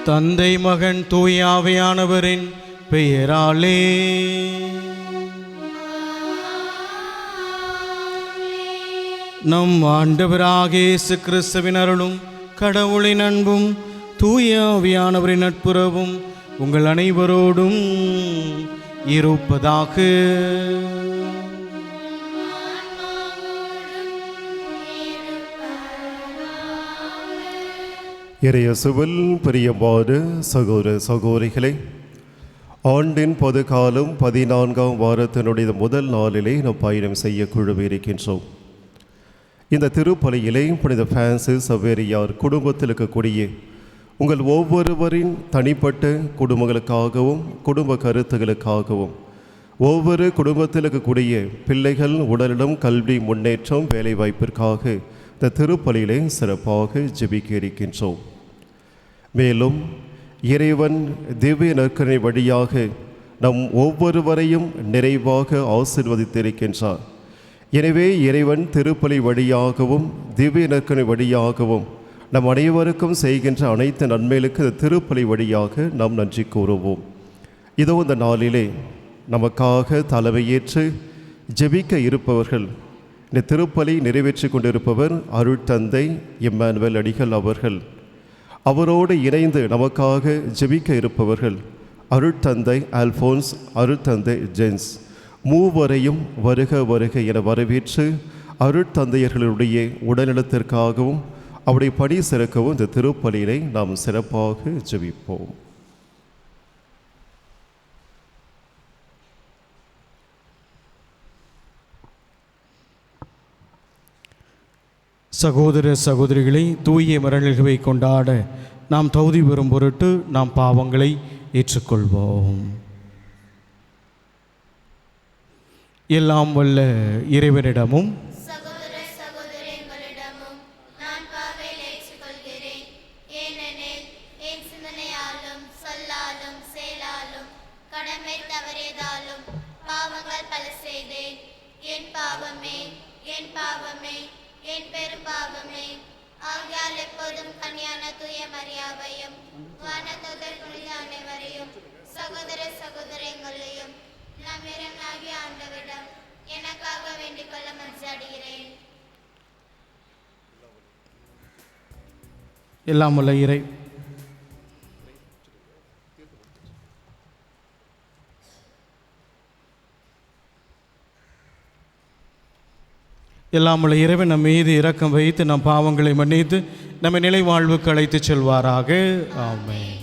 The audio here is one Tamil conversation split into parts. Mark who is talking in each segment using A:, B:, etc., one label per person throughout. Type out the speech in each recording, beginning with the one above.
A: தந்தை மகன் தூய ஆவியானவரின் பெயராலே. நம் ஆண்டவராகிய இயேசு கிறிஸ்துவின் அருளும் கடவுளின் அன்பும் தூய ஆவியானவரின் நட்புறவும் உங்கள் அனைவரோடும் இருப்பதாக.
B: இறையேசுவில் பிரியமான சகோதர சகோதரிகளே, ஆண்டின் பொதுக்காலம் 14ஆம் வாரத்தினுடைய முதல் நாளிலே நாம் பயணம் செய்ய குழுமியிருக்கின்றோம். இந்த திருப்பலியிலே புனித பிரான்சிஸ் சவேரியார் குடும்பத்தில் இருக்கக்கூடிய உங்கள் ஒவ்வொருவரின் தனிப்பட்ட குடும்பங்களுக்காகவும் குடும்ப கருத்துகளுக்காகவும் ஒவ்வொரு குடும்பத்தில் இருக்கக்கூடிய பிள்ளைகள் உடலிடம் கல்வி முன்னேற்றம் வேலைவாய்ப்பிற்காக இந்த திருப்பலியிலே சிறப்பாக ஜெபிக்க இருக்கின்றோம். மேலும் இறைவன் திவ்ய நற்கருணை வழியாக நம் ஒவ்வொருவரையும் நிறைவாக ஆசீர்வதித்திருக்கின்றார். எனவே இறைவன் திருப்பலி வழியாகவும் திவ்ய நற்கருணை வழியாகவும் நம் அனைவருக்கும் செய்கின்ற அனைத்து நன்மைகளுக்கு இந்த திருப்பலி வழியாக நாம் நன்றி கூறுவோம். இதோ இந்த நாளிலே நமக்காக தலைமையேற்று ஜெபிக்க இருப்பவர்கள், இந்த திருப்பலி நிறைவேற்றி கொண்டிருப்பவர் அருட்தந்தை இம்மானுவேல் அடிகள் அவர்கள். அவரோடு இணைந்து நமக்காக ஜெபிக்க இருப்பவர்கள் அருட்தந்தை அல்ஃபோன்ஸ், அருட்தந்தை ஜென்ஸ். மூவரையும் வருக வருக என வரவேற்று அருட்தந்தையர்களுடைய உடல்நலத்திற்காகவும் அவருடைய பணி சிறக்கவும் இந்த திருப்பலியினை நாம் சிறப்பாக ஜெபிப்போம்.
A: சகோதர சகோதரிகளை, தூய மரணங்களை கொண்டாட நாம் தகுதி பெறும் பொருட்டு நாம் பாவங்களை ஏற்றுக்கொள்வோம். எல்லாம் வல்ல இறைவனிடமும்
C: என் பெரும்பாவமே ஆகியால் எப்போதும் கன்னியான தூய மரியாவையும் வானதூதர் புனித அனைவரையும் சகோதர சகோதரங்களையும் நம் இறைவனாகிய ஆண்டவரிடம் எனக்காக வேண்டிக் கொள்ள மன்றாடுகிறேன்.
A: எல்லாம் வல்ல இறை எல்லாமுள்ள இறைவன் நம் மீது இரக்கம் வைத்து நம் பாவங்களை மன்னித்து நம்மை நிலை வாழ்வுக்கு அழைத்துச் செல்வாராக. ஆமென்.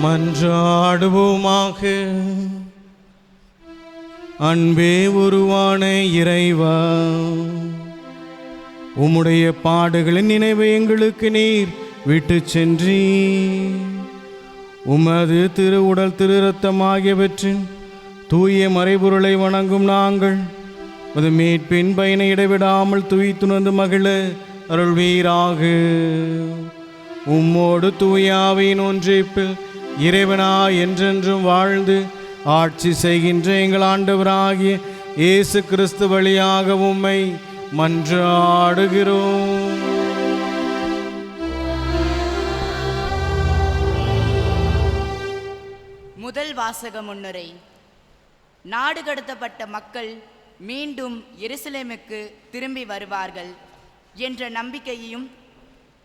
A: மன்றாடுவோமாக. அன்பே உருவான இறைவா, உம்முடைய பாடுகளின் நினைவை எங்களுக்கு நீர் விட்டு சென்றீ. உமது திரு உடல் திரு இரத்தம் ஆகியவற்றின் தூய மறைபொருளை வணங்கும் நாங்கள் அது மீட்பின் பயனை இடைவிடாமல் துய்த்துணர்ந்து மகிழ அருள்வீராக. உம்மோடு தூயாவின் ஒன்றிப்பில் இறைவனா என்றென்றும் வாழ்ந்து ஆட்சி செய்கின்ற எங்கள் ஆண்டவராகிய இயேசு கிறிஸ்து வழியாக உம்மை மன்றாடுகிறோம்.
D: முதல் வாசக முன்னுரை. நாடு கடத்தப்பட்ட மக்கள் மீண்டும் எருசலேமுக்கு திரும்பி வருவார்கள் என்ற நம்பிக்கையையும்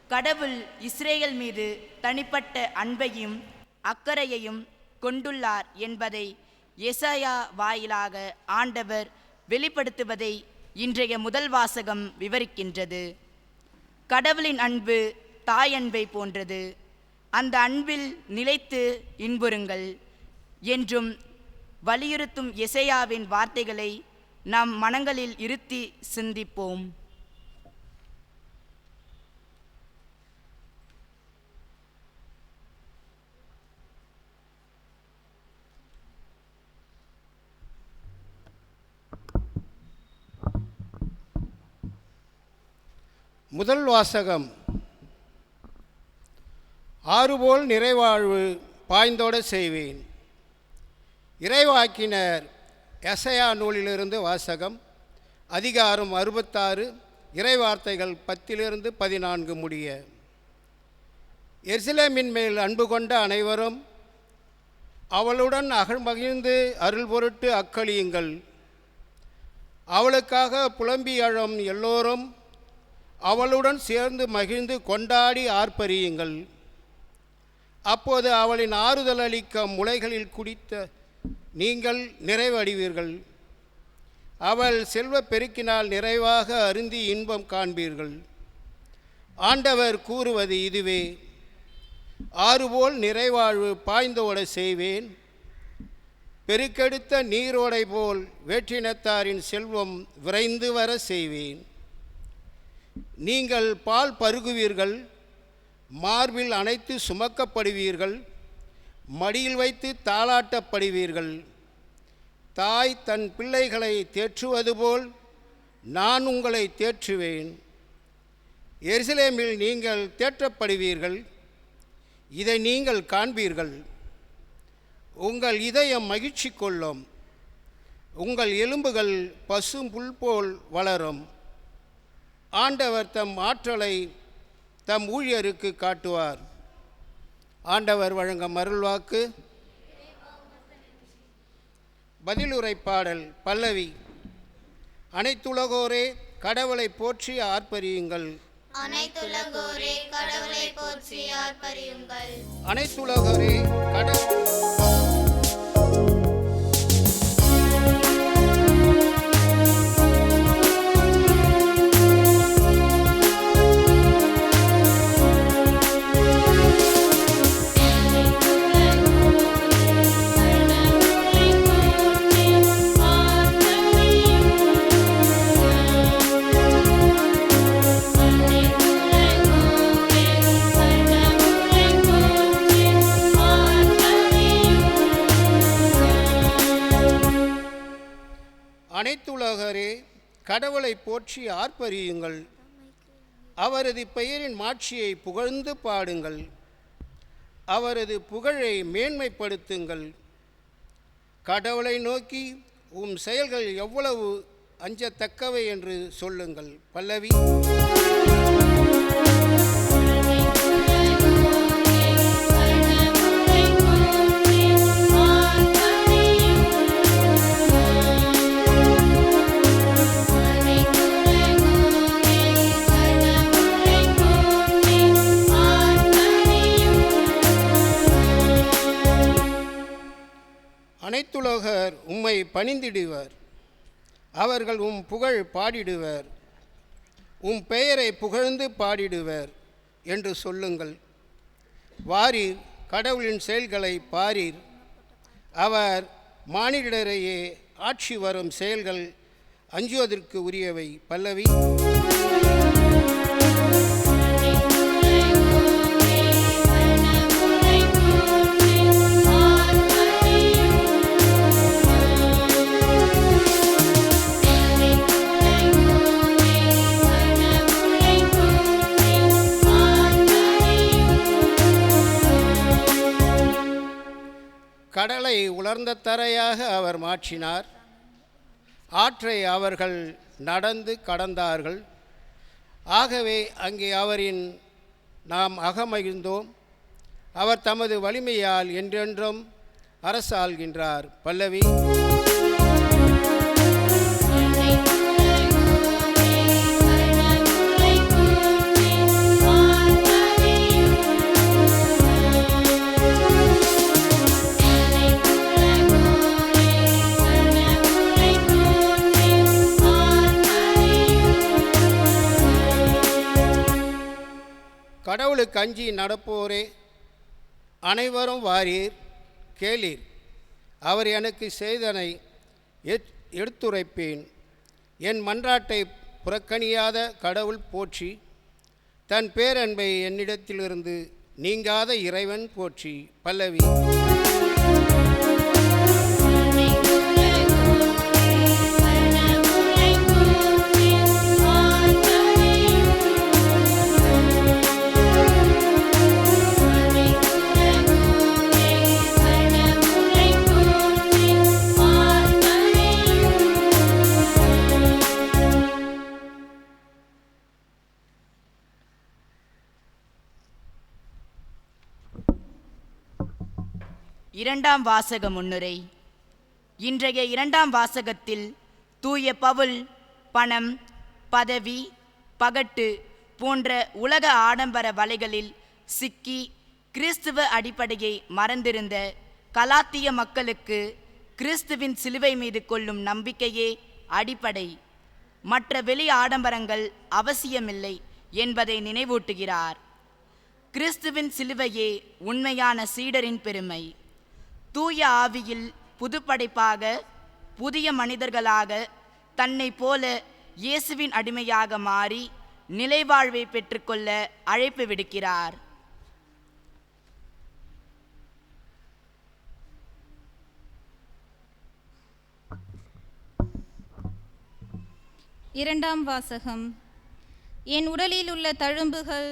D: கடவுள் இஸ்ரேல் மீது தனிப்பட்ட அன்பையும் அக்கறையையும் கொண்டுள்ளார் என்பதை எசாயா வாயிலாக ஆண்டவர் வெளிப்படுத்துவதை இன்றைய முதல் வாசகம் விவரிக்கின்றது. கடவுளின் அன்பு தாய் அன்பை போன்றது. அந்த அன்பில் நிலைத்து இன்புறுங்கள் என்றும் வலியுறுத்தும் எசேயாவின் வார்த்தைகளை நம் மனங்களில் இருத்தி சிந்திப்போம்.
E: முதல் வாசகம். ஆறுபோல் நிறைவாழ்வு பாய்ந்தோட செய்வேன். இறைவாக்கினர் எசையா நூலிலிருந்து வாசகம். அதிகாரம் 66, இறைவார்த்தைகள் 10-14 முடிய. எருசலேமின் மேல் அன்பு கொண்ட அனைவரும் அவளுடன் அகழ்மகிழ்ந்து அருள் பொருட்டு அக்களியுங்கள். அவளுக்காக புலம்பி அழும் எல்லோரும் அவளுடன் சேர்ந்து மகிழ்ந்து கொண்டாடி ஆர்ப்பரியுங்கள். அப்போது அவளின் ஆறுதல் அளிக்க முளைகளில் குடித்த நீங்கள் நிறைவடைவீர்கள். அவள் செல்வ பெருக்கினால் நிறைவாக அருந்தி இன்பம் காண்பீர்கள். ஆண்டவர் கூறுவது இதுவே. ஆறுபோல் நிறைவாழ்வு பாய்ந்தோட செய்வேன். பெருக்கெடுத்த நீரோடை போல் வேற்றினத்தாரின் செல்வம் விரைந்து வர செய்வேன். நீங்கள் பால் பருகுவீர்கள், மார்பில் அணைத்து சுமக்கப்படுவீர்கள், மடியில் வைத்து தாளாட்டப்படுவீர்கள். தாய் தன் பிள்ளைகளை தேற்றுவது போல் நான் உங்களை தேற்றுவேன். எருசலேமில் நீங்கள் தேற்றப்படுவீர்கள், இதை நீங்கள் காண்பீர்கள். உங்கள் இதயம் மகிழ்ச்சி கொள்ளும், உங்கள் எலும்புகள் பசும் புல் போல் வளரும். ஆண்டவர் தம் ஆற்றலை தம் ஊழியருக்கு காட்டுவார். ஆண்டவர் வழங்கும் அருள்வாக்கு. பதிலுரை பாடல் பல்லவி. அனைத்துலகோரே கடவுளை போற்றி ஆர்ப்பரியுங்கள்.
C: அனைத்துலகோரே கடவுளை போற்றி ஆர்ப்பரியுங்கள்.
E: அனைத்துலகோரே கடவுள். அனைத்துலகரே கடவுளை போற்றி ஆர்ப்பரியுங்கள். அவரது பெயரின் மாட்சியை புகழ்ந்து பாடுங்கள். அவரது புகழை மேன்மைப்படுத்துங்கள். கடவுளை நோக்கி உம் செயல்கள் எவ்வளவு அஞ்சத்தக்கவை என்று சொல்லுங்கள். பல்லவி. அனைத்துலகர் உம்மை பணிந்திடுவர். அவர்கள் உம் புகழ் பாடிடுவர். உம் பெயரை புகழ்ந்து பாடிடுவர் என்று சொல்லுங்கள். வாரீர், கடவுளின் செயல்களை பாரீர். அவர் மானிடரையே ஆட்சி வரும் செயல்கள் அஞ்சுவதற்கு உரியவை. பல்லவி. கடலை உலர்ந்த தரையாக அவர் மாற்றினார். ஆற்றை அவர்கள் நடந்து கடந்தார்கள். ஆகவே அங்கே அவரின் நாம் அகமகிழ்ந்தோம். அவர் தமது வலிமையால் என்றென்றும் அரசாள்கின்றார். பல்லவி. கடவுளுக்கு அஞ்சி நடப்போரே அனைவரும் வாரீர், கேளீர். அவர் எனக்கு செய்தனை எடுத்துரைப்பேன். என் மன்றாட்டை புறக்கணியாத கடவுள் போற்றி. தன் பேரன்பை என்னிடத்திலிருந்து நீங்காத இறைவன் போற்றி. பல்லவி.
D: இரண்டாம் வாசக முன்னுரை. இன்றைய இரண்டாம் வாசகத்தில் தூய பவுல் பணம், பதவி, பகட்டு போன்ற உலக ஆடம்பர வலைகளில் சிக்கி கிறிஸ்துவ அடிப்படையை மறந்திருந்த கலாத்திய மக்களுக்கு கிறிஸ்துவின் சிலுவை மீது கொள்ளும் நம்பிக்கையே அடிப்படை, மற்ற வெளி ஆடம்பரங்கள் அவசியமில்லை என்பதை நினைவூட்டுகிறார். கிறிஸ்துவின் சிலுவையே உண்மையான சீடரின் பெருமை. தூய ஆவியில் புதுப்படைப்பாக புதிய மனிதர்களாக தன்னை போல இயேசுவின் அடிமையாக மாறி நிலைவாழ்வை பெற்றுக்கொள்ள அழைப்பு விடுக்கிறார்.
F: இரண்டாம் வாசகம். என் உடலில் உள்ள தழும்புகள்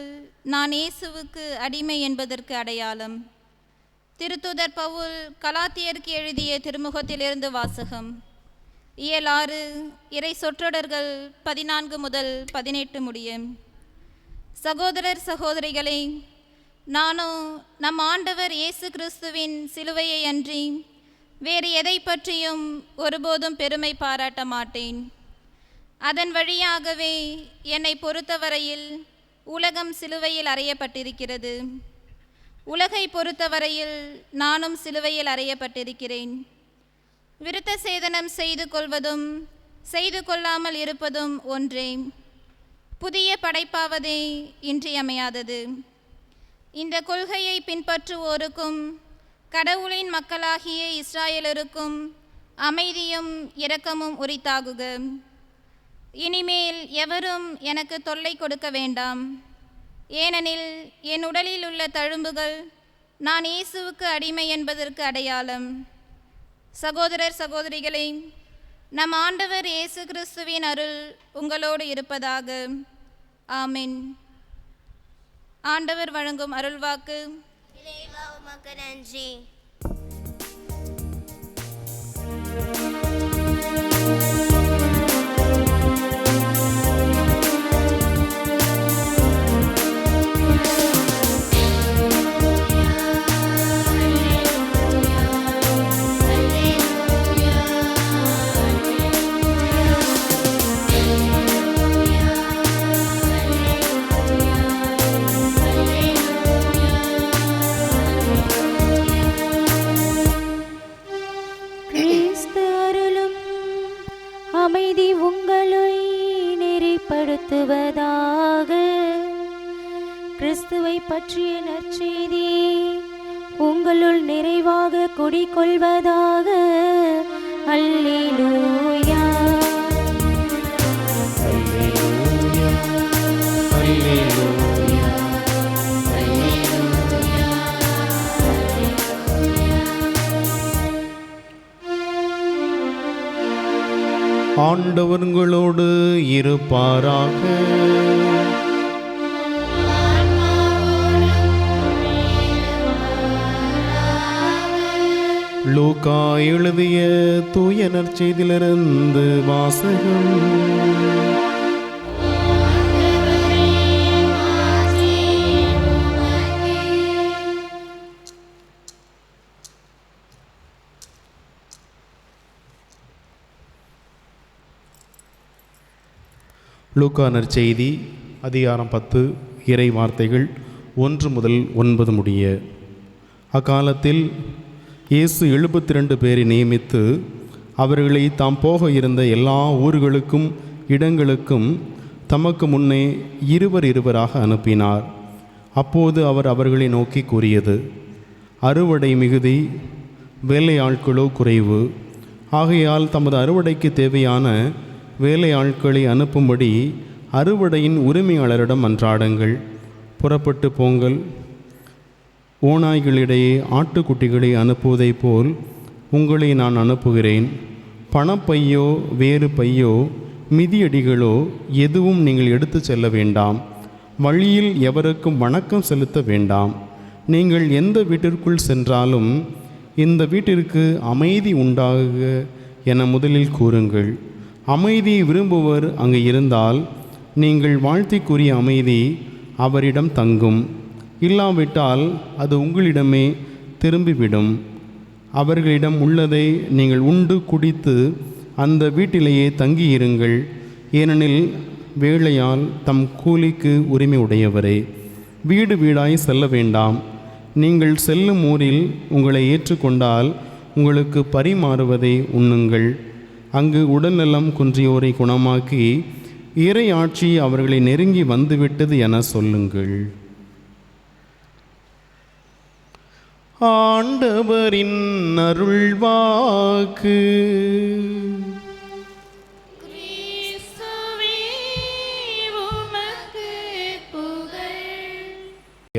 F: நான் இயேசுவுக்கு அடிமை என்பதற்கு அடையாளம். திருத்தூதர் பவுல் கலாத்தியருக்கு எழுதிய திருமுகத்திலிருந்து வாசகம். இயல் 6 இறை சொற்றொடர்கள் 14 முதல் 18 முடியும். சகோதரர் சகோதரிகளே, நானோ நம் ஆண்டவர் இயேசு கிறிஸ்துவின் சிலுவையை அன்றி வேறு எதை பற்றியும் ஒருபோதும் பெருமை பாராட்ட மாட்டேன். அதன் வழியாகவே என்னை பொறுத்தவரையில் உலகம் சிலுவையில் அறையப்பட்டிருக்கிறது. உலகை பொறுத்தவரையில் நானும் சிலுவையில் அறையப்பட்டிருக்கிறேன். விருத்த சேதனம் செய்து கொள்வதும் செய்து கொள்ளாமல் இருப்பதும் ஒன்றே. புதிய படைப்பாவதே இன்றியமையாதது. இந்த கொள்கையை பின்பற்றுவோருக்கும் கடவுளின் மக்களாகிய இஸ்ராயலருக்கும் அமைதியும் இரக்கமும் உரித்தாகுக. இனிமேல் எவரும் எனக்கு தொல்லை கொடுக்க வேண்டாம். ஏனெனில் என் உடலில் உள்ள தழும்புகள் நான் இயேசுவுக்கு அடிமை என்பதற்கு அடையாளம். சகோதரர் சகோதரிகளே, நம் ஆண்டவர் இயேசு கிறிஸ்துவின் அருள் உங்களோடு இருப்பதாக. ஆமென். ஆண்டவர் வழங்கும் அருள்வாக்கு.
C: இறைவா உமக்கு நன்றி.
G: அமைதி உங்களை நெறிப்படுத்துவதாக. கிறிஸ்துவை பற்றிய நற்செய்தி உங்களுள் நிறைவாக குடிகொள்வதாக. அல்லேலூயா.
A: ஆண்டவர் உங்களோடு இருப்பாராக. லூக்கா எழுதிய தூய நற்செய்தியிலிருந்து வாசகம். லூக்கா நற்செய்தி அதிகாரம் 10 இறை வார்த்தைகள் 1 முதல் 9 முடிய. அக்காலத்தில் இயேசு 72 பேரை நியமித்து அவர்களை தாம் போக இருந்த எல்லா ஊர்களுக்கும் இடங்களுக்கும் தமக்கு முன்னே இருவராக அனுப்பினார். அப்போது அவர் அவர்களை நோக்கி கூறியது: அறுவடை மிகுதி, வேலையாட்களோ குறைவு. ஆகையால் தமது அறுவடைக்கு தேவையான வேலையாட்களை அனுப்பும்படி அறுவடையின் உரிமையாளரிடம் மன்றாடுங்கள். புறப்பட்டு போங்கள். ஓநாய்களிடையே ஆட்டுக்குட்டிகளை அனுப்புவதைப் போல் உங்களை நான் அனுப்புகிறேன். பணப்பையோ வேறு பையோ மிதியடிகளோ எதுவும் நீங்கள் எடுத்து செல்ல வேண்டாம். வழியில் எவருக்கும் வணக்கம் செலுத்த வேண்டாம். நீங்கள் எந்த வீட்டிற்குள் சென்றாலும் இந்த வீட்டிற்கு அமைதி உண்டாகுக என முதலில் கூறுங்கள். அமைதியை விரும்புவர் அங்கு இருந்தால் நீங்கள் வாழ்த்திக்குரிய அமைதி அவரிடம் தங்கும். இல்லாவிட்டால் அது உங்களிடமே திரும்பிவிடும். அவர்களிடம் உள்ளதை நீங்கள் உண்டு குடித்து அந்த வீட்டிலேயே தங்கியிருங்கள். ஏனெனில் வேலையால் தம் கூலிக்கு உரிமை உடையவரே. வீடு வீடாய் செல்ல வேண்டாம். நீங்கள் செல்லும் ஊரில் உங்களை ஏற்றுக்கொண்டால் உங்களுக்கு பரிமாறுவதை உண்ணுங்கள். அங்கு உடல்நலம் குன்றியோரை குணமாக்கி இறை ஆட்சி அவர்களை நெருங்கி வந்துவிட்டது என சொல்லுங்கள். ஆண்டவரின் அருள்வாக்கு.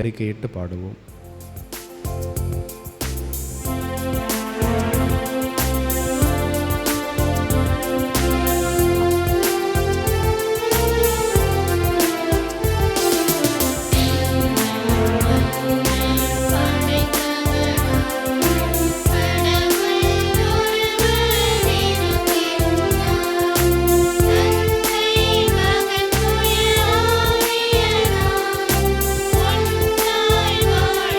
A: அறிக்கையிட்டு பாடுவோம்.
C: ஒன்றாய் வாழ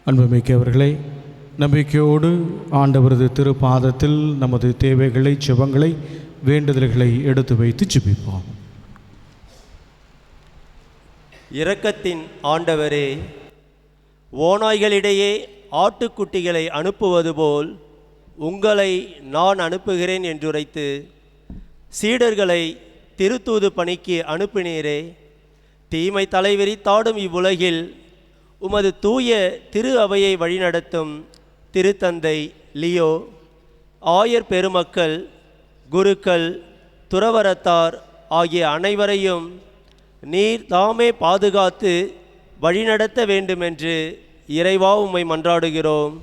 A: அன்புமிக்கவர்களே, நம்பிக்கையோடு ஆண்டவரது திருப்பாதத்தில் நமது தேவைகளை, ஜெபங்களை, வேண்டுதல்களை எடுத்து வைத்து ஜெபிப்போம்.
H: இரக்கத்தின் ஆண்டவரே, ஓநாய்களிடையே ஆட்டுக்குட்டிகளை அனுப்புவது போல் உங்களை நான் அனுப்புகிறேன் என்றுரைத்து சீடர்களை திருத்தூது பணிக்கு அனுப்பினீரே. தீமை தலைவிரித்தாடும் இவ்வுலகில் உமது தூய திரு அவையை வழிநடத்தும் திருத்தந்தை லியோ, ஆயர் பெருமக்கள், குருக்கள், துறவரத்தார் ஆகிய அனைவரையும் நீர் தாமே பாதுகாத்து வழிநடத்த வேண்டுமென்று இறைவா உம்மை மன்றாடுகிறோம்.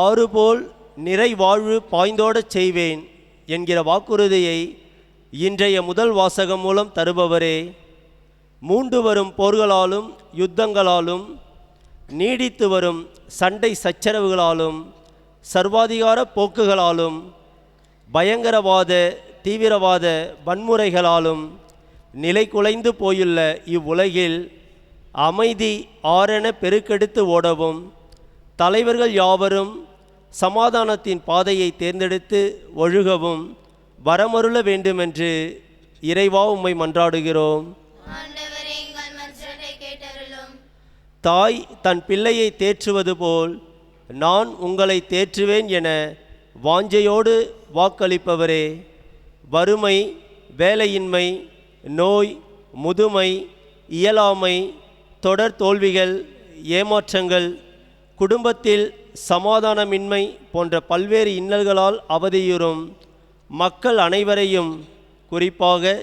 H: ஆறுபோல் நிறை வாழ்வு பாய்ந்தோடச் செய்வேன் என்கிற வாக்குறுதியை இன்றைய முதல் வாசகம் மூலம் தருபவரே, மூண்டு வரும் போர்களாலும் யுத்தங்களாலும் நீடித்து வரும் சண்டை சச்சரவுகளாலும் சர்வாதிகார போக்குகளாலும் பயங்கரவாத தீவிரவாத வன்முறைகளாலும் நிலை குலைந்து போயுள்ள இவ்வுலகில் அமைதி ஆரென பெருக்கெடுத்து ஓடவும் தலைவர்கள் யாவரும் சமாதானத்தின் பாதையை தேர்ந்தெடுத்து ஒழுகவும் வரமருள வேண்டுமென்று இறைவா உம்மை மன்றாடுகிறோம். தாய் தன் பிள்ளையை தேற்றுவது போல் நான் உங்களை தேற்றுவேன் என வாஞ்சையோடு வாக்களிப்பவரே, வறுமை, வேலையின்மை, நோய், முதுமை, இயலாமை, தொடர் தோல்விகள், ஏமாற்றங்கள், குடும்பத்தில் சமாதானமின்மை போன்ற பல்வேறு இன்னல்களால் அவதியுறும் மக்கள் அனைவரையும், குறிப்பாக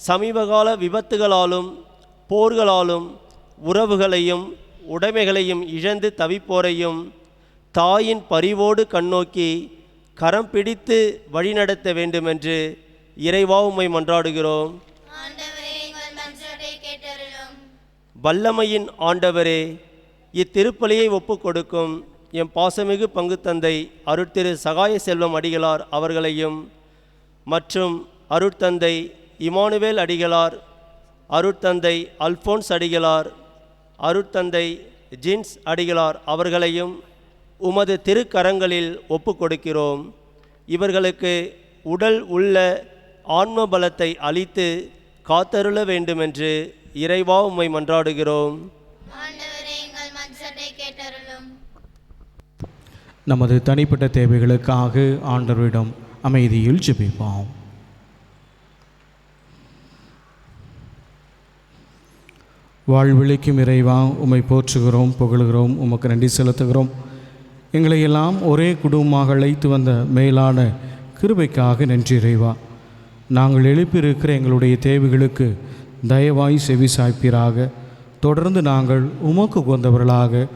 H: சமீபகால விபத்துகளாலும் போர்களாலும் உறவுகளையும் உடைமைகளையும் இழந்து தவிப்போரையும் தாயின் பரிவோடு கண்ணோக்கி கரம் பிடித்து வழிநடத்த வேண்டுமென்று இறைவா உம்மை மன்றாடுகிறோம். வல்லமையின் ஆண்டவரே, இத்திருப்பலியை ஒப்புக் கொடுக்கும் எம் பாசமிகு பங்கு தந்தை அருட்திரு சகாய செல்வம் அடிகளார் அவர்களையும் மற்றும் அருட்தந்தை இமானுவேல் அடிகளார், அருட்தந்தை அல்போன்ஸ் அடிகளார், அருட்தந்தை ஜின்ஸ் அடிகளார் அவர்களையும் உமது திருக்கரங்களில் ஒப்புக் கொடுக்கிறோம். இவர்களுக்கு உடல் உள்ள ஆன்ம பலத்தை அளித்து காத்தருள வேண்டுமென்று இறைவா உம்மை மன்றாடுகிறோம்.
A: நமது தனிப்பட்ட தேவைகளுக்காக ஆண்டவரிடம் அமைதியில் ஜெபிப்போம். வாழ்விழிக்கும் இறைவா, உம்மை போற்றுகிறோம், புகழுகிறோம், உமக்கு நன்றி செலுத்துகிறோம். எங்களை எல்லாம் ஒரே குடும்பமாக அழைத்து வந்த மேலான கிருபைக்காக நன்றி இறைவா. நாங்கள் எழுப்பியிருக்கிற எங்களுடைய தேவைகளுக்கு தயவாய் செவி சாய்ப்பீராக. தொடர்ந்து நாங்கள் உமக்கு உகந்தவர்களாக,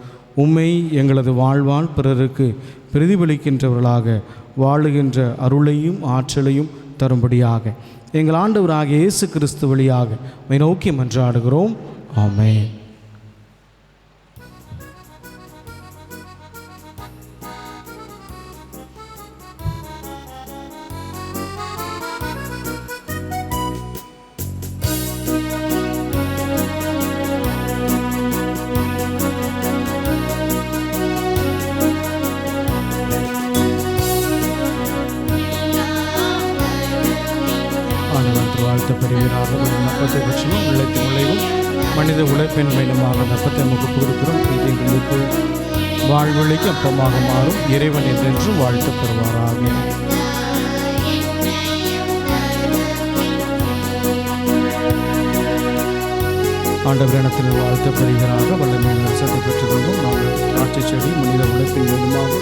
A: உம்மை எங்களது வாழ்வால் பிறருக்கு பிரதிபலிக்கின்றவர்களாக வாழுகின்ற அருளையும் ஆற்றலையும் தரும்படியாக எங்கள் ஆண்டவராகிய இயேசு கிறிஸ்து வழியாக உம்மை நோக்கி மன்றாடுகிறோம். ஆமென். வாழ்த்தப்படுவீராக. நப்பத்தை பற்றியும் உள்ளத்தின் உழைவும் மனித உழைப்பின் மேலுமாக நப்பத்தை நமக்கு கொடுக்கிறோம். இது எங்களுக்கு வாழ்வழிக்கு அப்பமாக மாறும். இறைவன் என்றென்றும் வாழ்த்தப்படுவாராக. ஆண்டவர் இனத்தில் வாழ்த்தப்படுகிறாக. வல்லமையின் ரசத்தை பெற்றுக்கொண்டும் நாங்கள் திராட்சை செடி மனித உழைப்பின் மூலமாக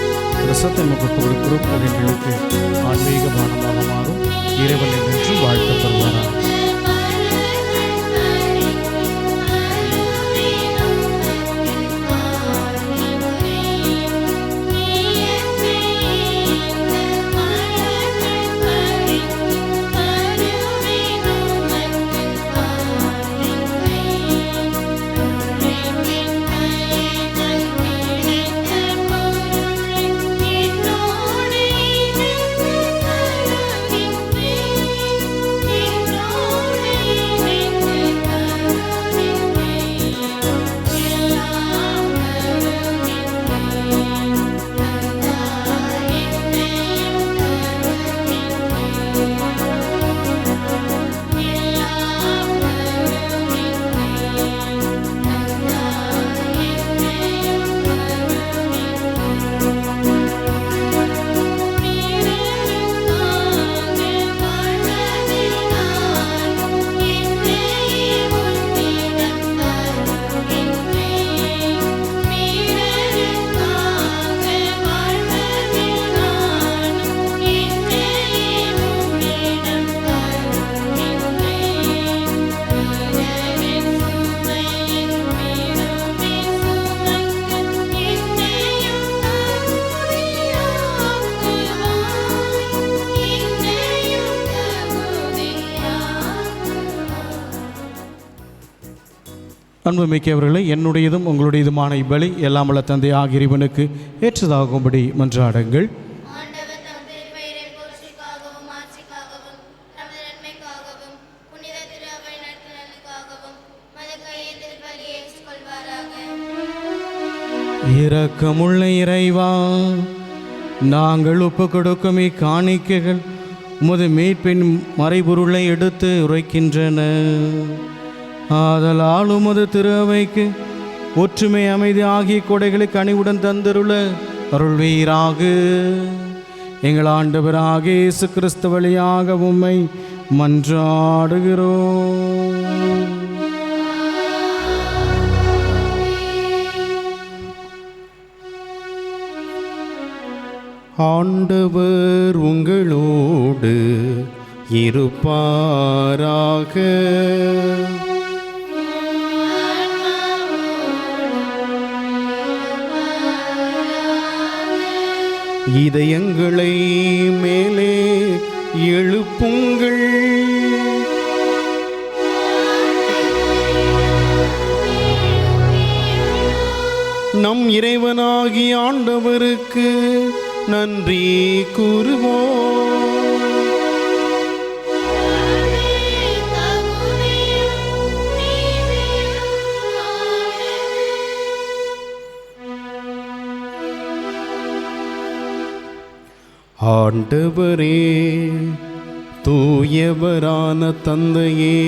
A: ரசத்தை நமக்கு கொடுக்கிறோம். அது எங்களுக்கு ஆன்மீக பானமாக மாறும். இறைவன் என்றென்றும் வாழ்த்தப்படுவாராக.
C: No
A: அன்புமிக்கவர்களை, என்னுடையதும் உங்களுடையதுமான இப்பலி எல்லாம் வல்ல தந்தை ஆகிய இறைவனுக்கு ஏற்றதாகும்படி மன்றாடுங்கள்.
C: ஆண்டவர் தம் திருப்பெயரின் புகழ்ச்சிக்காகவும் ஆட்சிக்காகவும் நமது நன்மைக்காகவும் புனித திரு அவை நடத்துதலுக்காகவும் மது கையில் திருப்பலி ஏற்றுக்கொள்வாராக.
A: இரக்கமுள்ள இறைவா, நாங்கள் ஒப்பு கொடுக்கும் இக்காணிக்கைகள் உமது மீட்பின் மறைபொருளை எடுத்து உரைக்கின்றன. ஆதலால் உமது திரு அவைக்கு ஒற்றுமை, அமைதி ஆகிய கொடைகளை கனிவுடன் தந்தருள அருள்வீராக. எங்கள் ஆண்டவராகிய இயேசு கிறிஸ்து வழியாக உம்மை மன்றாடுகிறோம்.
E: ஆண்டவர் உங்களோடு இருப்பாராக. இதயங்களை மேலே எழுப்புங்கள். நம் இறைவனாகிய ஆண்டவருக்கு நன்றி கூறுவோம். ஆண்டவரே, தூயவரான தந்தையே,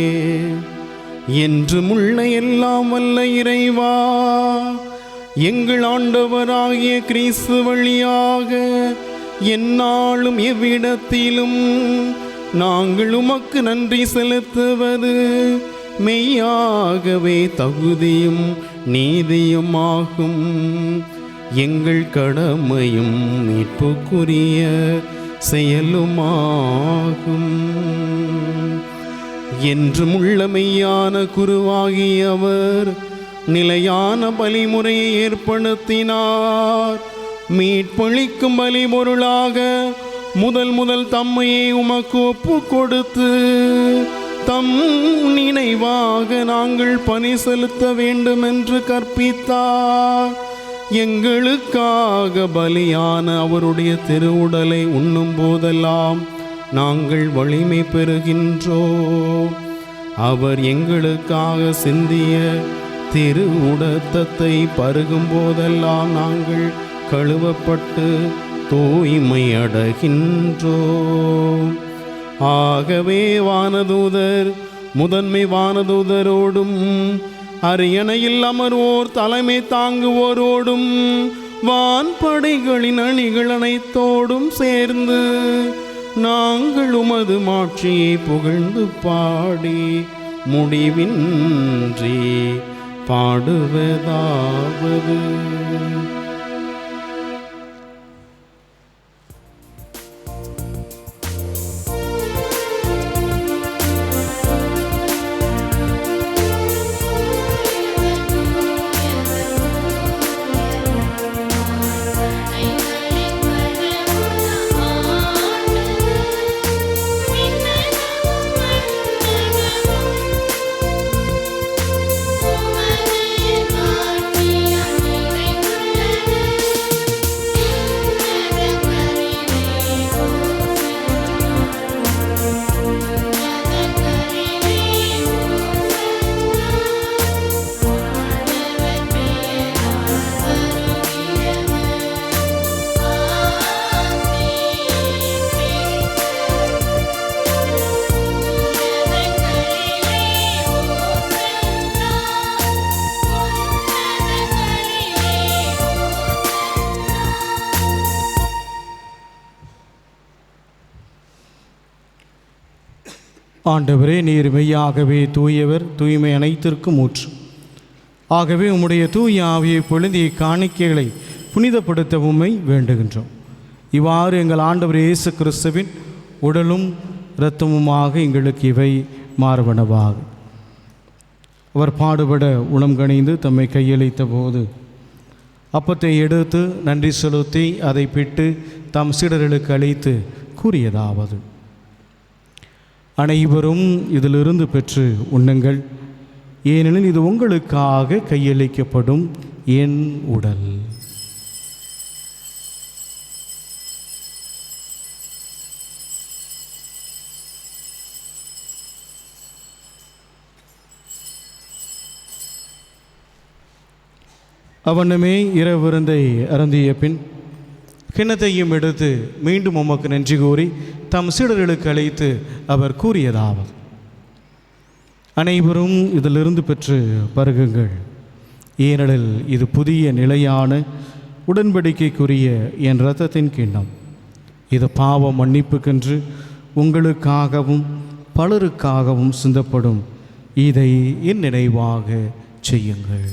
E: என்றுமுள்ள எல்லாம் வல்ல இறைவா, எங்கள் ஆண்டவராகிய கிறிஸ்து வழியாக எந்நாளும் எவ்விடத்திலும் நாங்கள் உமக்கு நன்றி செலுத்துவது மெய்யாகவே தகுதியும் நீதியுமாகும். எங்கள் கடமையும் மீட்புக்குரிய செயலுமாகும். என்றும் உள்ள மெய்யான குருவாகியவர் நிலையான பலிமுறையை ஏற்படுத்தினார். மீட்பளிக்கும் பலிபொருளாக முதல் தம்மையை உமக்கு ஒப்பு கொடுத்து தம் நினைவாக நாங்கள் பணி செலுத்த வேண்டும் என்று கற்பித்தார். எங்களுக்காக பலியான அவருடைய திருவுடலை உண்ணும் போதெல்லாம் நாங்கள் வலிமை பெறுகின்றோம். அவர் எங்களுக்காக சிந்திய திரு உடத்தத்தை பருகும் போதெல்லாம் நாங்கள் கழுவப்பட்டு தூய்மை அடைகின்றோம். ஆகவே வானதூதர் முதன்மை வானதூதரோடும் அரியணையில் அமர்வோர் தலைமை தாங்குவோரோடும் வான்படைகளின் அணிகள் அனைத்தோடும் சேர்ந்து நாங்கள் உமது மாட்சியை புகழ்ந்து பாடி முடிவின்றி பாடுவதாவது.
A: ஆண்டவரே, நீர் மெய்யாகவே தூயவர், தூய்மை அனைத்திற்கும் ஊற்று. ஆகவே உம்முடைய தூய ஆவியை பொழுது இக்காணிக்கைகளை புனிதப்படுத்த உம்மை வேண்டுகின்றோம். இவ்வாறு எங்கள் ஆண்டவர் இயேசு கிறிஸ்துவின் உடலும் இரத்தமுமாக எங்களுக்கு இவை மாறுபனவாக. அவர் பாடுபட உளம் கனிந்து தம்மை கையளித்த போது அப்பத்தை எடுத்து நன்றி செலுத்தி அதை பிட்டு தம் சீடர்களுக்கு அளித்து கூறியதாவது: அனைவரும் இதிலிருந்து பெற்று உண்ணுங்கள். ஏனெனில் இது உங்களுக்காக கையளிக்கப்படும் என் உடல். அவனுமே இரவிருந்தை அருந்திய பின் கிண்ணத்தையும் எடுத்து மீண்டும் உமக்கு நன்றி கூறி தம் சீடர்களுக்கு அழைத்து அவர் கூறியதாவது: அனைவரும் இதிலிருந்து பெற்று பருகுங்கள். ஏனெனில் இது புதிய நிலையான உடன்படிக்கைக்குரிய என் இரத்தத்தின் கிண்ணம். இது பாவ மன்னிப்புக்கென்று உங்களுக்காகவும் பலருக்காகவும் சிந்தப்படும். இதை என் நினைவாக செய்யுங்கள்.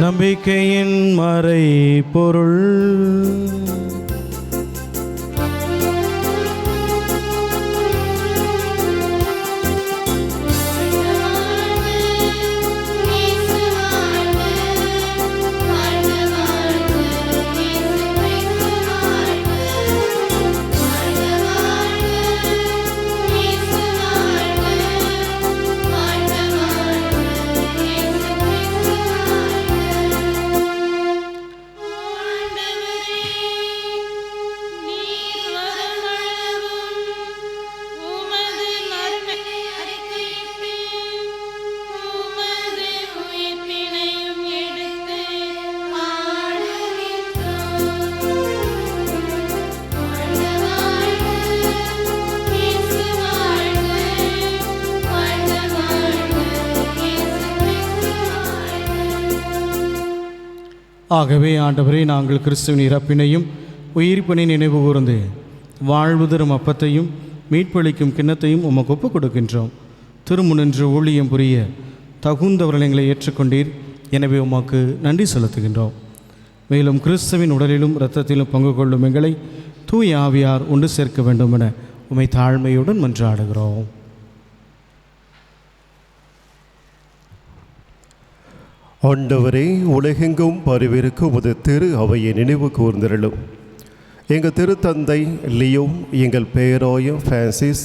A: நம்பிக்கையின் மறை பொருள். ஆகவே ஆண்டவரே, நாங்கள் கிறிஸ்துவின் இறப்பினையும் உயிர்ப்பினை நினைவு கூர்ந்து வாழ்வு தரும் அப்பத்தையும் மீட்பளிக்கும் கிண்ணத்தையும் உமக்கு ஒப்புக் கொடுக்கின்றோம். திருமுனின்று ஊழியம் புரிய தகுந்தவர்கள் எங்களை ஏற்றுக்கொண்டீர். எனவே உமக்கு நன்றி செலுத்துகின்றோம். மேலும் கிறிஸ்துவின் உடலிலும் இரத்தத்திலும் பங்கு கொள்ளும் எங்களை தூய ஆவியார் ஒன்று சேர்க்க வேண்டும் என உம்மை தாழ்மையுடன் மன்றாடுகிறோம்.
B: ஆண்டவரே, உலகெங்கும் பரவிருக்கு உமது திரு அவையை நினைவு கூர்ந்திரலும். எங்கள் திருத்தந்தை லியோ, எங்கள் பேராயம் பிரான்சிஸ்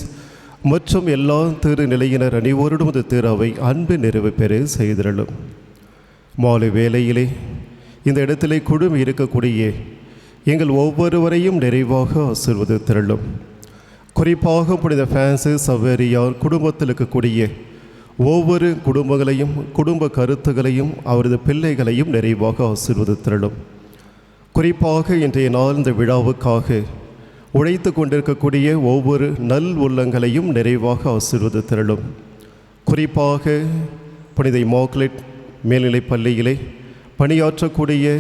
B: மற்றும் எல்லா திருநிலையினர் அனைவரோடும் உமது திரு அவை அன்பு நிறைவு பெற செய்திரலும். மாலை வேளையிலே இந்த இடத்திலே குழுமி இருக்கக்கூடிய எங்கள் ஒவ்வொருவரையும் நிறைவாக ஆசீர்வதித்திரலும். குறிப்பாக புனித பிரான்சிஸ் சவேரியார் குடும்பத்தில் இருக்கக்கூடிய ஒவ்வொரு குடும்பங்களையும் குடும்ப கருத்துகளையும் அவரது பிள்ளைகளையும் நிறைவாக ஆசீர்வதித்திரலும். குறிப்பாக இன்றைய நாள் இந்த விழாவுக்காக உழைத்து கொண்டிருக்கக்கூடிய ஒவ்வொரு நல் உள்ளங்களையும் நிறைவாக ஆசீர்வதித்திரலும். குறிப்பாக புனித இமாக்குலேட் மேல்நிலைப் பள்ளியிலே பணியாற்றக்கூடிய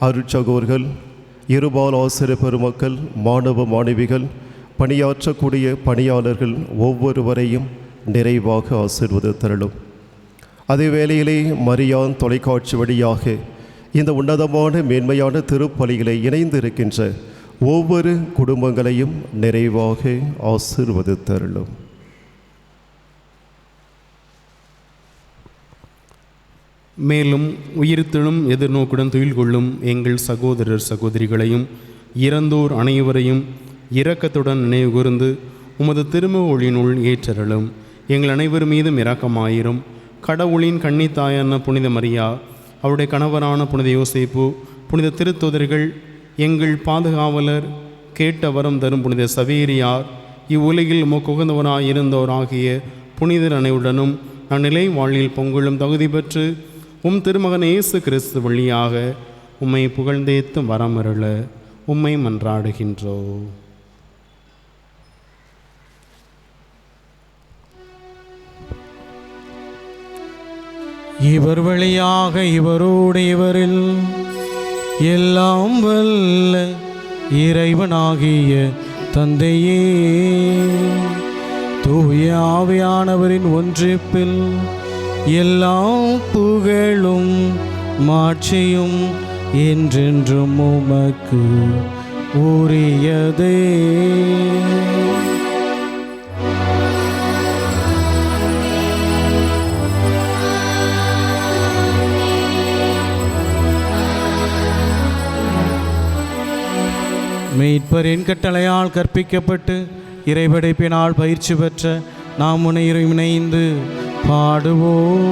B: அருட்சகோர்கள், இருபால் ஆசிரியர் பெருமக்கள், மாணவ மாணவிகள், பணியாற்றக்கூடிய பணியாளர்கள் ஒவ்வொருவரையும் நிறைவாக ஆசீர்வதித்தருளும். அதே வேளையிலே மரியான் தொலைக்காட்சி வழியாக இந்த உன்னதமான மேன்மையான திருப்பலிகளை இணைந்திருக்கின்ற ஒவ்வொரு குடும்பங்களையும் நிறைவாக ஆசீர்வதித்தருளும்.
I: மேலும் உயிர்த்தெழும் எதிர்நோக்குடன் துயில் கொள்ளும் எங்கள் சகோதரர் சகோதரிகளையும் இறந்தோர் அனைவரையும் இரக்கத்துடன் நினைவு கூர்ந்து உமது திருமுக ஒளியினுள் ஏற்றருளும். எங்கள் அனைவர் மீதும் இரக்கமாயிரும். கடவுளின் கன்னித்தாயான புனித மரியா, அவருடைய கணவரான புனித யோசேப்பு, புனித திருத்தூதர்கள், எங்கள் பாதுகாவலர், கேட்ட வரம் தரும் புனித சவேரியார், இவ்வுலகில் உமக்குகந்தவராய் இருந்தோராகிய புனிதர் அனைவருடனும் அந்நிலை வாழ்வில் பொங்கலும் தகுதி பெற்று உம் திருமகன் இயேசு கிறிஸ்து வழியாக உம்மை புகழ்ந்தேத்து வரமருள உம்மை மன்றாடுகின்றோம்.
A: இவர் வழியாக இவரோடு இவரில் எல்லாம் வல்ல இறைவனாகிய தந்தையே, தூய ஆவியானவரின் ஒன்றிப்பில் எல்லா புகழும் மாட்சியும் என்றென்றும் உமக்கு உரியதே. மீட்பரின் கட்டளையால் கற்பிக்கப்பட்டு இறைபடைப்பினால் பயிற்சி பெற்ற நாம் இணைந்து பாடுவோம்.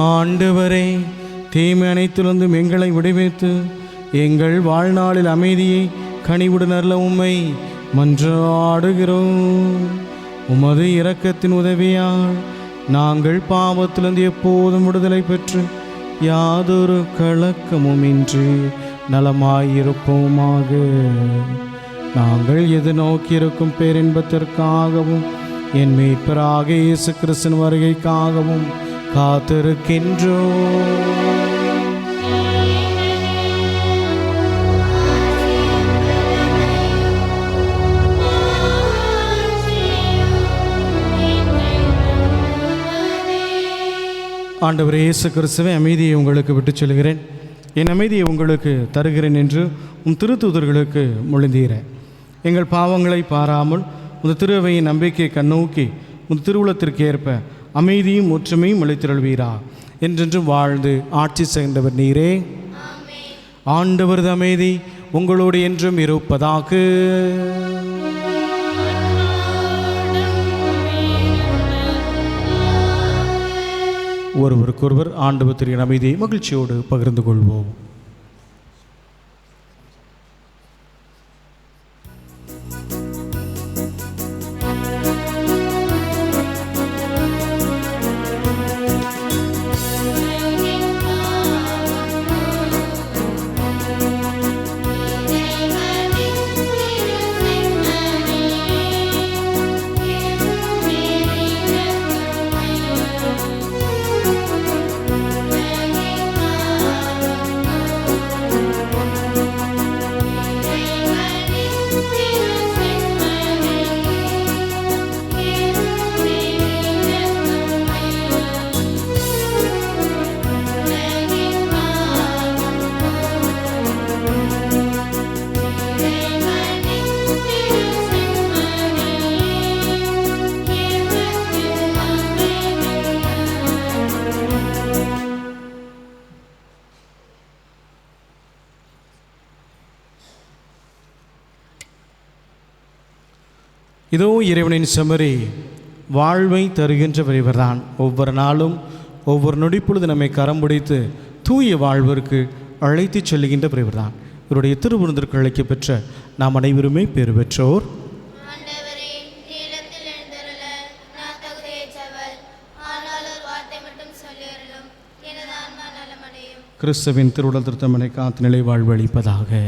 A: ஆண்டவரே, தீமை அனைத்திலிருந்தும் எங்களை விடுவித்து எங்கள் வாழ்நாளில் அமைதியை கனிவுடன் அருள உம்மை மன்றாடுகிறோம். உமது இரக்கத்தின் உதவியால் நாங்கள் பாவத்திலிருந்து எப்போதும் விடுதலை பெற்று யாதொரு கலக்கமுமின்றி நலமாயிருப்போமாக. நாங்கள் எதிர்நோக்கியிருக்கும் பேரின்பத்திற்காகவும் என் மீட்பராக இயேசு கிறிஸ்துவின் வருகைக்காகவும் காத்திருக்கின்றோம். ஆண்டவரே இயேசு கிறிஸ்துவே, அமைதியை உங்களுக்கு விட்டுச் செல்கிறேன், என் அமைதியை உங்களுக்கு தருகிறேன் என்று உம் திருத்தூதர்களுக்கு மொழிந்தீரேன். எங்கள் பாவங்களை பாராமல் உன் திருவையின் நம்பிக்கையை கண்ணோக்கி உன் திருவுளத்திற்கு ஏற்ப அமைதியும் ஒற்றுமையும் அளித்திருள்வீரா. என்றென்றும் வாழ்ந்து ஆட்சி செய்கின்றவர் நீரே. ஆண்டவரது அமைதி உங்களோடு என்றும் இருப்பதாக. ஒருவருக்கொருவர் ஆண்டவர் திரு அமைதியை மகிழ்ச்சியோடு பகிர்ந்து கொள்வோம். இதோ இறைவனின் செம்மறி, வாழ்வை தருகின்றவர் இவர்தான். ஒவ்வொரு நாளும் ஒவ்வொரு நொடிப்பொழுது நம்மை கரம் பிடித்து தூய வாழ்விற்கு அழைத்துச் செல்லுகின்றவர் இவர்தான். இவருடைய திருவிருந்திற்கு அழைக்க பெற்ற நாம் அனைவருமே பேறு பெற்றோர். கிறிஸ்துவின் திருவுடல் திருத்தமனை காத்து நிலை வாழ்வு அளிப்பதாக.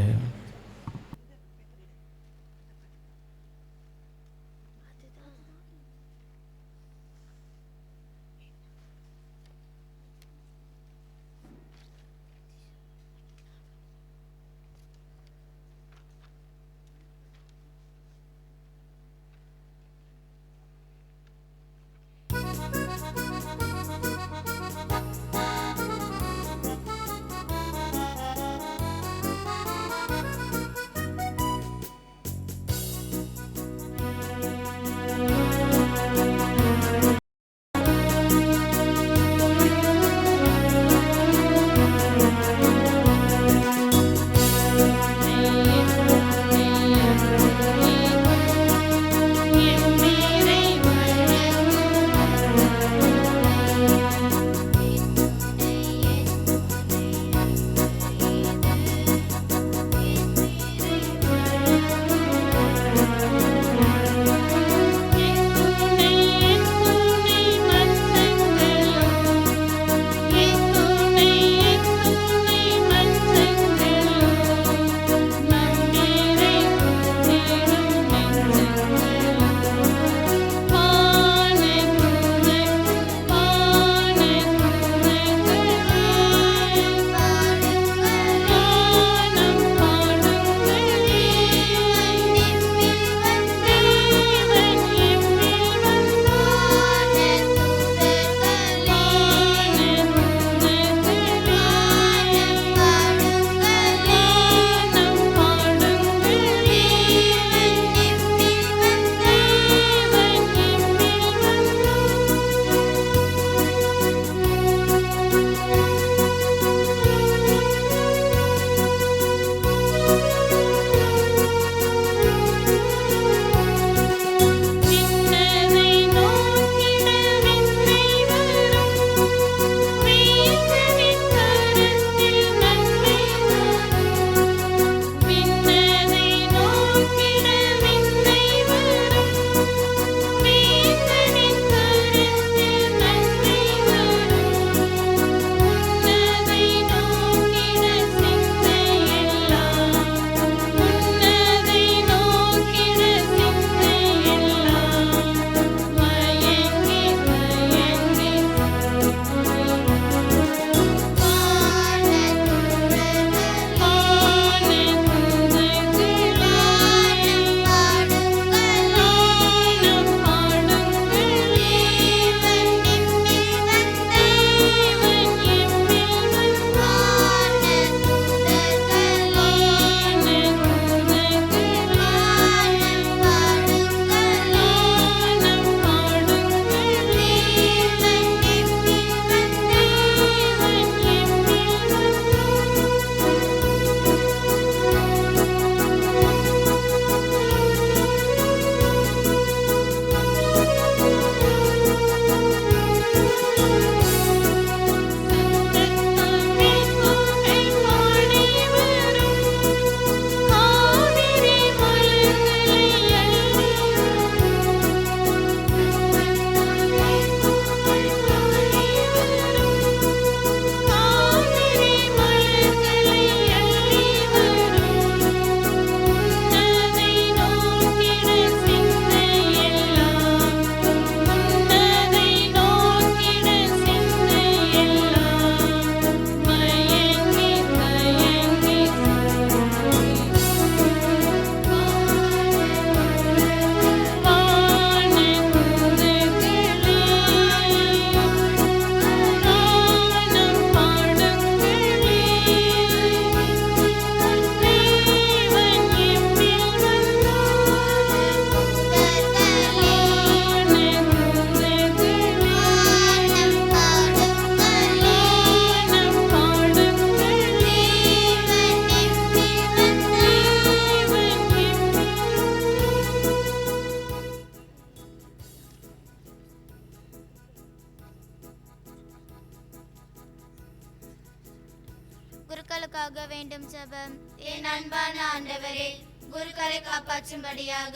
C: குருக்களுக்காக வேண்டும் ஜெபம். என் அன்பான ஆண்டவரே, குருக்களை காப்பாற்றும்படியாக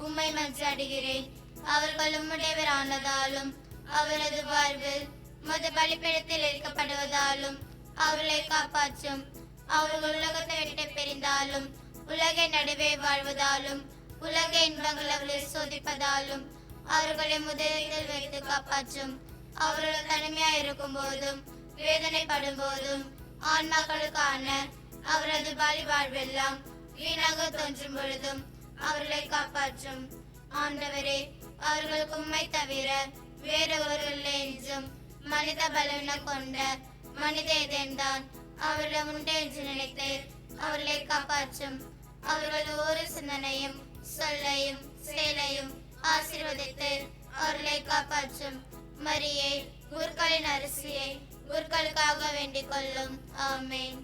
C: உம்மை மன்றாடுகிறேன். அவர்கள் உம்முடையவரானதாலும் அவரது வாழ்வில் மது பலிபீடத்தில் எரிக்கப்படுவதாலும் அவர்களை காப்பாற்றும். அவர்கள் உலகத்தை விட்டு பிரிந்தாலும் உலகை நடுவே வாழ்வதாலும் உலக இன்பங்கள் அவர்களை சோதிப்பதாலும் அவர்களை முதலில் வைத்து காப்பாற்றும். அவர்கள் தனிமையாக இருக்கும் போதும் வேதனைப்படும் போதும் ஆன்மாக்களுக்கான அவரது பலி வாழ்வெல்லாம் வீணாக தோன்றும் பொழுதும் அவர்களை காப்பாற்றும். ஆண்டவரே, அவர்களுக்கு உம்மை தவிர வேறு ஒருவரில்லை என்றும் மனித பலவீனம் கொண்ட மனித இதயம்தான் அவரிடம் உண்டு என்று நினைத்து அவர்களை காப்பாற்றும். அவர்கள் ஒரு சிந்தனையும் சொல்லையும் செயலையும் ஆசீர்வதித்து அவர்களை காப்பாற்றும். மரியே, குருக்களின் அரசியை குருக்களுக்காக வேண்டிக் கொள்ளும். ஆமென்.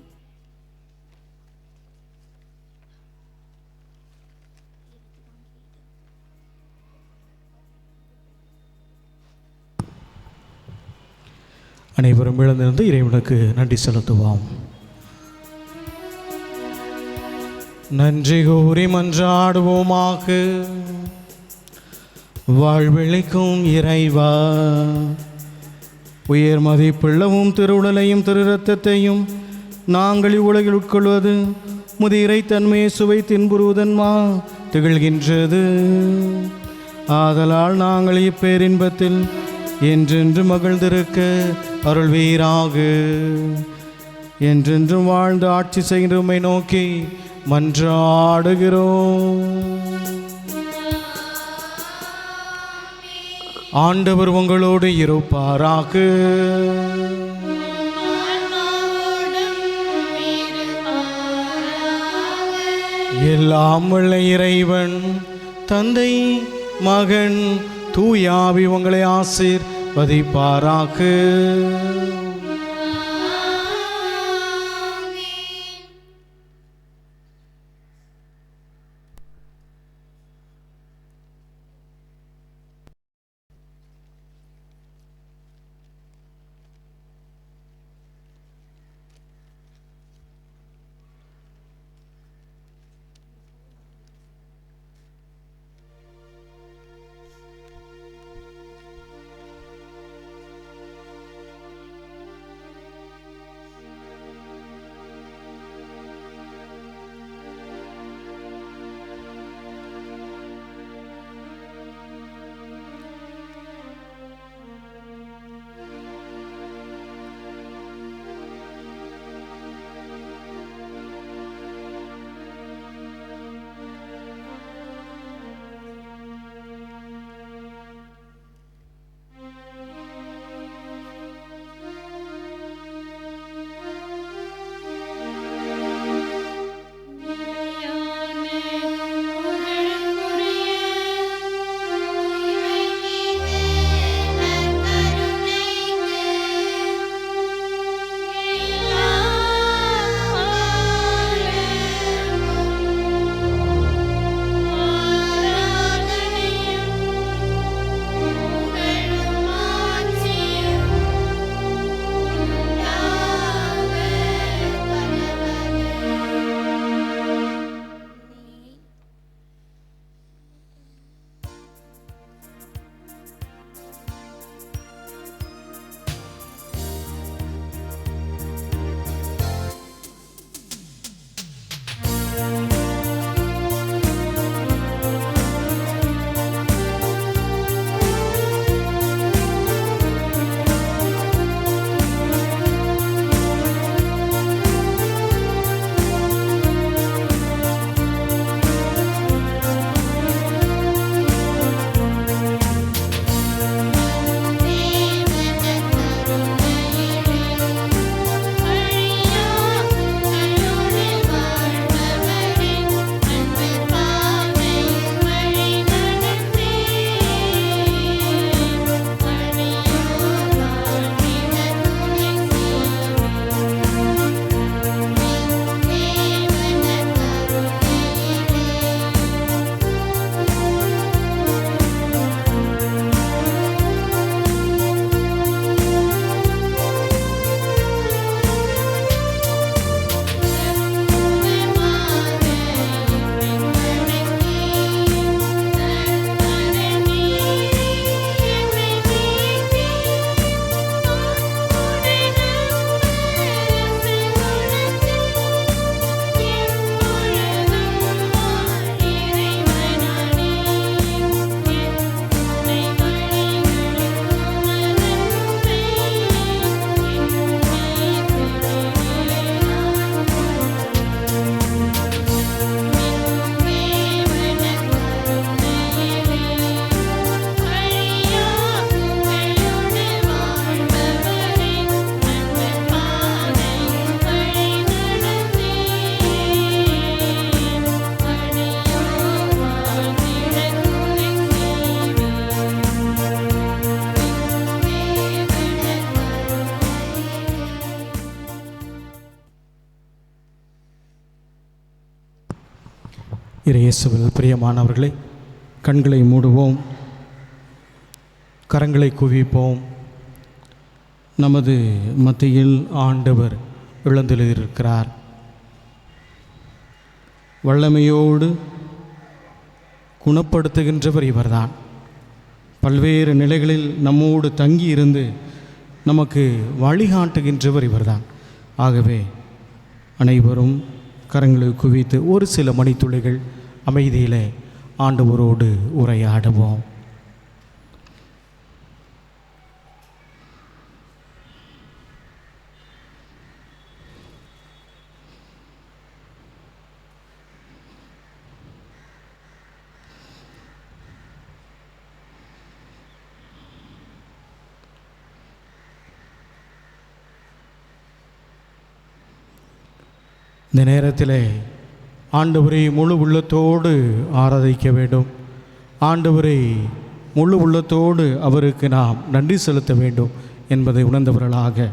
A: அனைவரும் எழுந்திருந்து இறைவனுக்கு நன்றி செலுத்துவோம். நன்றி கூறி மன்றாடுவோமாக. வாழ்வெளிக்கும் இறைவா, உயர் மதிப்புள்ளவும் திருவுடலையும் திரு இரத்தத்தையும் நாங்கள் இவ்வுலகில் உட்கொள்வது முதிரை தன்மையை சுவை தின்புறுவதன்மா திகழ்கின்றது. ஆதலால் நாங்கள் இப்பேரின்பத்தில் என்றென்று மகிழ்ந்திருக்க அருள்வீராக. என்றென்றும் வாழ்ந்து ஆட்சி செய்கின்ற உம்மை நோக்கி மன்றாடுகிறோம். ஆண்டவர் உங்களோடு இருப்பாராக. எல்லாம் வல்ல இறைவன் தந்தை, மகன், தூயாவி உங்களை ஆசீர்வதிப்பாராக. இயேசுவில் பிரியமானவர்களே, கண்களை மூடுவோம், கரங்களை குவிப்போம். நமது மத்தியில் ஆண்டவர் எழுந்தருளியிருக்கிறார். வல்லமையோடு குணப்படுத்துகின்றவர் இவர்தான். பல்வேறு நிலைகளில் நம்மோடு தங்கி இருந்து நமக்கு வழிகாட்டுகின்றவர் இவர்தான். ஆகவே அனைவரும் கரங்களை குவித்து ஒரு சில மணித்துளிகள் அமைதியிலே ஆண்டவரோடு உரையாடுவோம். இந்த நேரத்தில் ஆண்டவரை முழு உள்ளத்தோடு ஆராதிக்க வேண்டும். ஆண்டவரை முழு உள்ளத்தோடு அவருக்கு நாம் நன்றி செலுத்த வேண்டும் என்பதை உணர்ந்தவர்களாக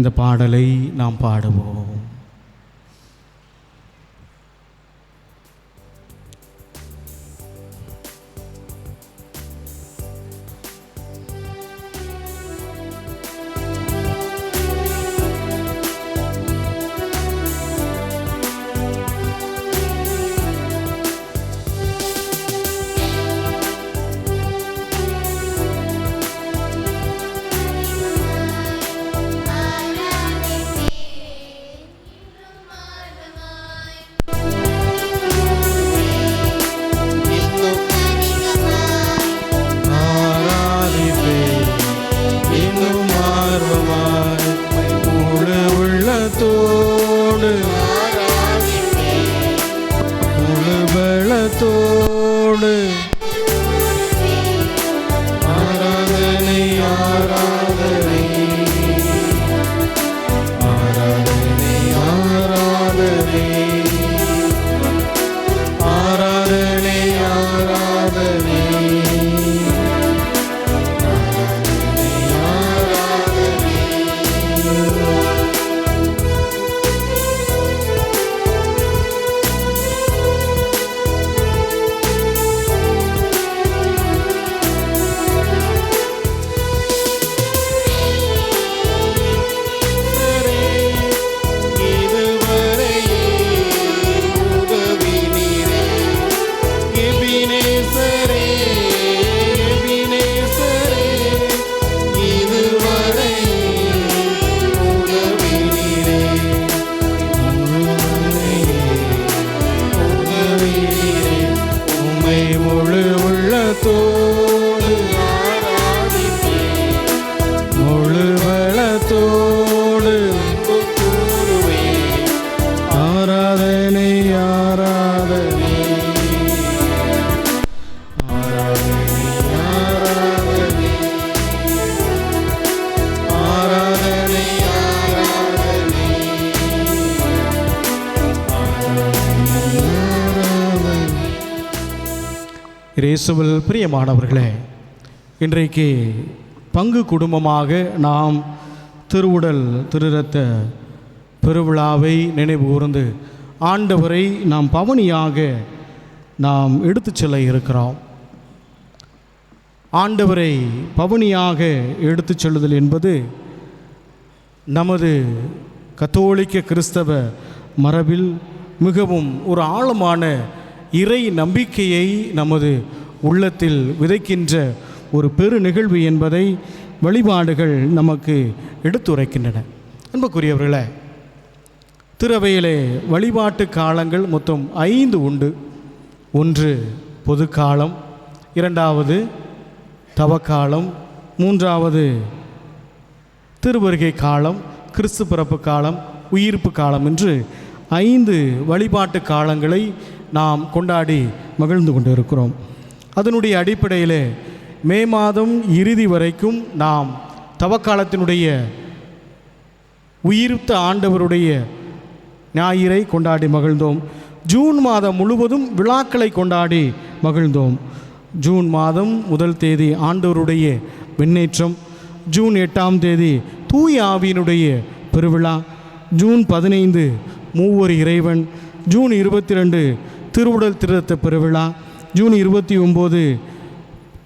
A: இந்த பாடலை நாம் பாடுவோம். இயேசுவில் பிரியமானவர்களே, இன்றைக்கு பங்கு குடும்பமாக நாம் திருவுடல் திருரத்த பெருவிழாவை நினைவு கூர்ந்து ஆண்டவரை நாம் பவனியாக நாம் எடுத்துச் செல்ல இருக்கிறோம். ஆண்டவரை பவனியாக எடுத்துச் செல்லுதல் என்பது நமது கத்தோலிக்க கிறிஸ்தவ மரபில் மிகவும் ஒரு ஆழமான இறை நம்பிக்கையை நமது உள்ளத்தில் விதைக்கின்ற ஒரு பெரு நிகழ்வு என்பதை வழிபாடுகள் நமக்கு எடுத்துரைக்கின்றன. அன்புக்குரியவர்களே, திருவையிலே வழிபாட்டு காலங்கள் மொத்தம் 5 உண்டு. ஒன்று பொதுக்காலம், இரண்டாவது தவக்காலம், மூன்றாவது திருவருகை காலம், கிறிஸ்து பிறப்பு காலம், உயிர்ப்பு காலம் என்று 5 வழிபாட்டு காலங்களை நாம் கொண்டாடி மகிழ்ந்து கொண்டு இருக்கிறோம். அதனுடைய அடிப்படையில் மே மாதம் இறுதி வரைக்கும் நாம் தவக்காலத்தினுடைய உயிர்த்த ஆண்டவருடைய ஞாயிறை கொண்டாடி மகிழ்ந்தோம். ஜூன் மாதம் முழுவதும் விழாக்களை கொண்டாடி மகிழ்ந்தோம். ஜூன் மாதம் 1 தேதி ஆண்டவருடைய விண்ணேற்றம், ஜூன் 8ஆம் தேதி தூய ஆவியினுடைய பெருவிழா, ஜூன் 15 மூவர் இறைவன், ஜூன் 22 திருவுடல் திருத்த பெருவிழா ஜூன் 29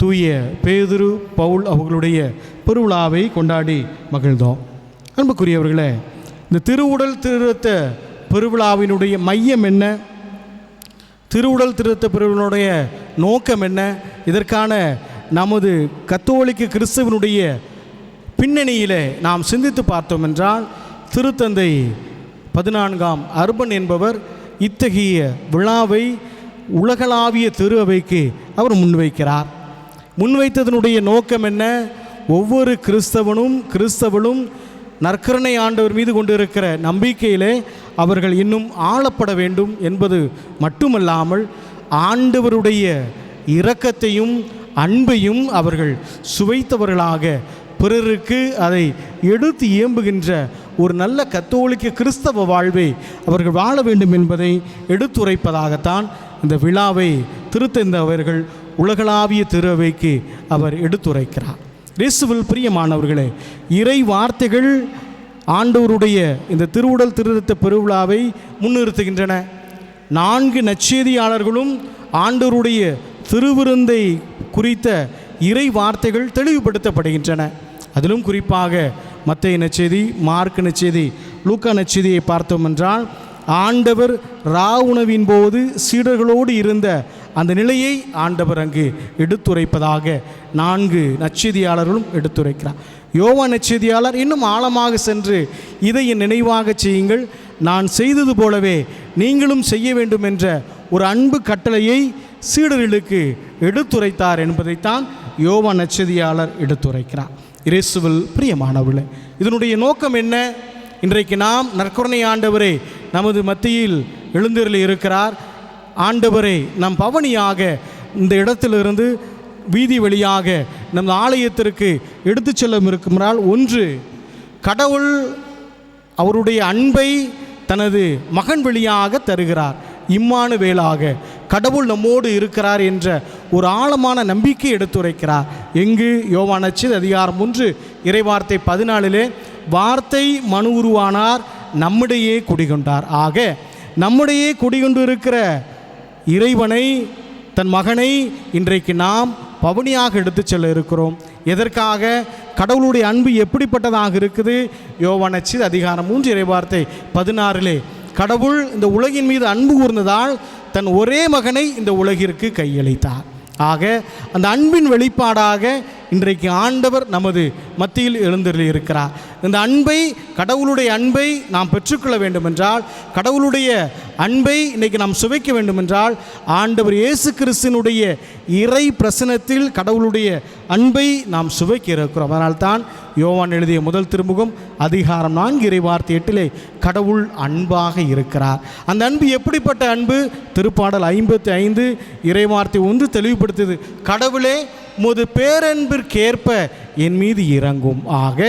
A: தூய பேதுரு பவுல் அவர்களுடைய பெருவிழாவை கொண்டாடி மகிழ்ந்தோம். அன்புக்குரியவர்களே, இந்த திருவுடல் திருத்த பெருவிழாவினுடைய மையம் என்ன? திருவுடல் திருத்த பெருவிழாவுடைய நோக்கம் என்ன? இதற்கான நமது கத்தோலிக்க கிறிஸ்துவனுடைய பின்னணியிலே நாம் சிந்தித்து பார்த்தோம் என்றால், திருத்தந்தை 14ஆம் அர்பன் என்பவர் இத்தகைய விழாவை உலகளாவிய திரு அவைக்கு அவர் முன்வைக்கிறார். முன்வைத்ததனுடைய நோக்கம் என்ன? ஒவ்வொரு கிறிஸ்தவனும் நற்கருணை ஆண்டவர் மீது கொண்டிருக்கிற நம்பிக்கையிலே அவர்கள் இன்னும் ஆளப்பட வேண்டும் என்பது மட்டுமல்லாமல், ஆண்டவருடைய இரக்கத்தையும் அன்பையும் அவர்கள் சுவைத்தவர்களாக பிறருக்கு அதை எடுத்து இயம்புகின்ற ஒரு நல்ல கத்தோலிக்க கிறிஸ்தவ வாழ்வை அவர்கள் வாழ வேண்டும் என்பதை எடுத்துரைப்பதாகத்தான் இந்த விழாவை திருத்தந்தை அவர்கள் உலகளாவிய திரு அவைக்கு அவர் எடுத்துரைக்கிறார். இயேசுவில் பிரியமானவர்களே, இறை வார்த்தைகள் ஆண்டவருடைய இந்த திருவுடல் திருத்த பெருவிழாவை முன்னிறுத்துகின்றன. 4 நற்செய்தியாளர்களும் ஆண்டவருடைய திருவிருந்தை குறித்த இறை வார்த்தைகள் தெளிவுபடுத்தப்படுகின்றன. அதிலும் குறிப்பாக மத்தேயு நற்செய்தி, மார்க்கு நற்செய்தி, லூக்கா நற்செய்தியை பார்த்தோம் என்றால், ஆண்டவர் உணவின் போது சீடர்களோடு இருந்த அந்த நிலையை ஆண்டவர் அங்கு எடுத்துரைப்பதாக 4 நற்செய்தியாளர்களும் எடுத்துரைக்கிறார். யோவான் நற்செய்தியாளர் இன்னும் ஆழமாக சென்று, இதை என் நினைவாக செய்யுங்கள், நான் செய்தது போலவே நீங்களும் செய்ய வேண்டும் என்ற ஒரு அன்பு கட்டளையை சீடர்களுக்கு எடுத்துரைத்தார் என்பதைத்தான் யோவான் நற்செய்தியாளர் எடுத்துரைக்கிறார். இயேசுவில் பிரியமானவர்களே, இதனுடைய நோக்கம் என்ன? இன்றைக்கு நாம் நற்கருணை ஆண்டவரே நமது மத்தியில் எழுந்தருளி இருக்கிறார். ஆண்டவரை நம் பவனியாக இந்த இடத்திலிருந்து வீதி வழியாக நம் ஆலயத்திற்கு எடுத்து செல்ல இருக்குமானால், ஒன்று, கடவுள் அவருடைய அன்பை தனது மகன் வழியாக தருகிறார். இம்மானுவேலாக கடவுள் நம்மோடு இருக்கிறார் என்ற ஒரு ஆழமான நம்பிக்கை எடுத்துரைக்கிறார். எங்கு? யோவான் நற்செய்தி அதிகாரம் 1 இறைவார்த்தை 14 வார்த்தை மனு உருவானார், நம்முடையே குடிகொண்டார். ஆக நம்முடையே குடிகொண்டு இருக்கிற இறைவனை, தன் மகனை இன்றைக்கு நாம் பவனியாக எடுத்து செல்ல இருக்கிறோம். எதற்காக? கடவுளுடைய அன்பு எப்படிப்பட்டதாக இருக்குது? யோவான் நற்செய்தி அதிகாரம் 3 இறைவார்த்தை 16 கடவுள் இந்த உலகின் மீது அன்பு கூர்ந்ததால் தன் ஒரே மகனை இந்த உலகிற்கு கையளித்தார். ஆக அந்த அன்பின் வெளிப்பாடாக இன்றைக்கு ஆண்டவர் நமது மத்தியில் எழுந்தருளி இருக்கிறார். இந்த அன்பை, கடவுளுடைய அன்பை நாம் பெற்றுக்கொள்ள வேண்டுமென்றால், கடவுளுடைய அன்பை இன்றைக்கி நாம் சுவைக்க வேண்டுமென்றால், ஆண்டவர் இயேசு கிறிஸ்துவினுடைய இறை பிரசனத்தில் கடவுளுடைய அன்பை நாம் சுவைக்க இருக்கிறோம். அதனால்தான் யோவான் எழுதிய முதல் திருமுகம் அதிகாரம் 4 இறைவார்த்தை 8 கடவுள் அன்பாக இருக்கிறார். அந்த அன்பு எப்படிப்பட்ட அன்பு? திருப்பாடல் 55 இறைவார்த்தை 1 தெளிவுபடுத்துது. கடவுளே உமது பேரன்பிற்கேற்ப என் மீது இறங்கும். ஆக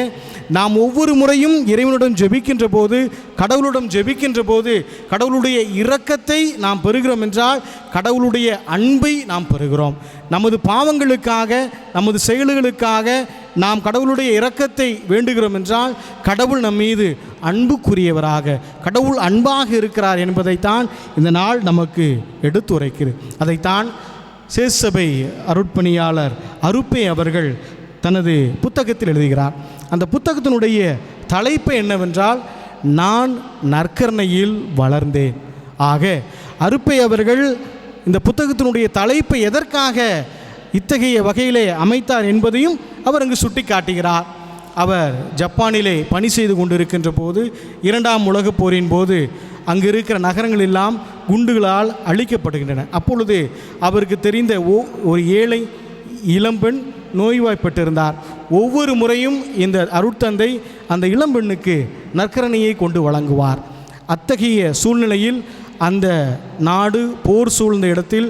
A: நாம் ஒவ்வொரு முறையும் இறைவனிடம் ஜெபிக்கின்ற போது, கடவுளிடம் ஜெபிக்கின்ற போது கடவுளுடைய இரக்கத்தை நாம் பெறுகிறோம் என்றால், கடவுளுடைய அன்பை நாம் பெறுகிறோம். நமது பாவங்களுக்காக, நமது செயல்களுக்காக நாம் கடவுளுடைய இரக்கத்தை வேண்டுகிறோம் என்றால், கடவுள் நம் மீது அன்புக்குரியவராக, கடவுள் அன்பாக இருக்கிறார் என்பதைத்தான் இந்த நாள் நமக்கு எடுத்துரைக்கிறது. அதைத்தான் சேசபை அருட்பணியாளர் அருப்பே அவர்கள் தனது புத்தகத்தில் எழுதுகிறார். அந்த புத்தகத்தினுடைய தலைப்பு என்னவென்றால், நான் நற்கருணையில் வளர்ந்தேன். ஆக அருப்பே அவர்கள் இந்த புத்தகத்தினுடைய தலைப்பை எதற்காக இத்தகைய வகையிலே அமைத்தார் என்பதையும் அவர் அங்கு சுட்டி காட்டுகிறார். அவர் ஜப்பானிலே பணி செய்து கொண்டிருக்கின்ற போது, 2ஆம் உலகப் போரின் போது அங்கு இருக்கிற நகரங்கள் எல்லாம் குண்டுகளால் அழிக்கப்படுகின்றன. அப்பொழுது அவருக்கு தெரிந்த ஒரு ஏழை இளம்பெண் நோய்வாய்ப்பட்டிருந்தார். ஒவ்வொரு முறையும் இந்த அருட்தந்தை அந்த இளம்பெண்ணுக்கு நற்கரணையை கொண்டு வழங்குவார். அத்தகைய சூழ்நிலையில் அந்த நாடு போர் சூழ்ந்த இடத்தில்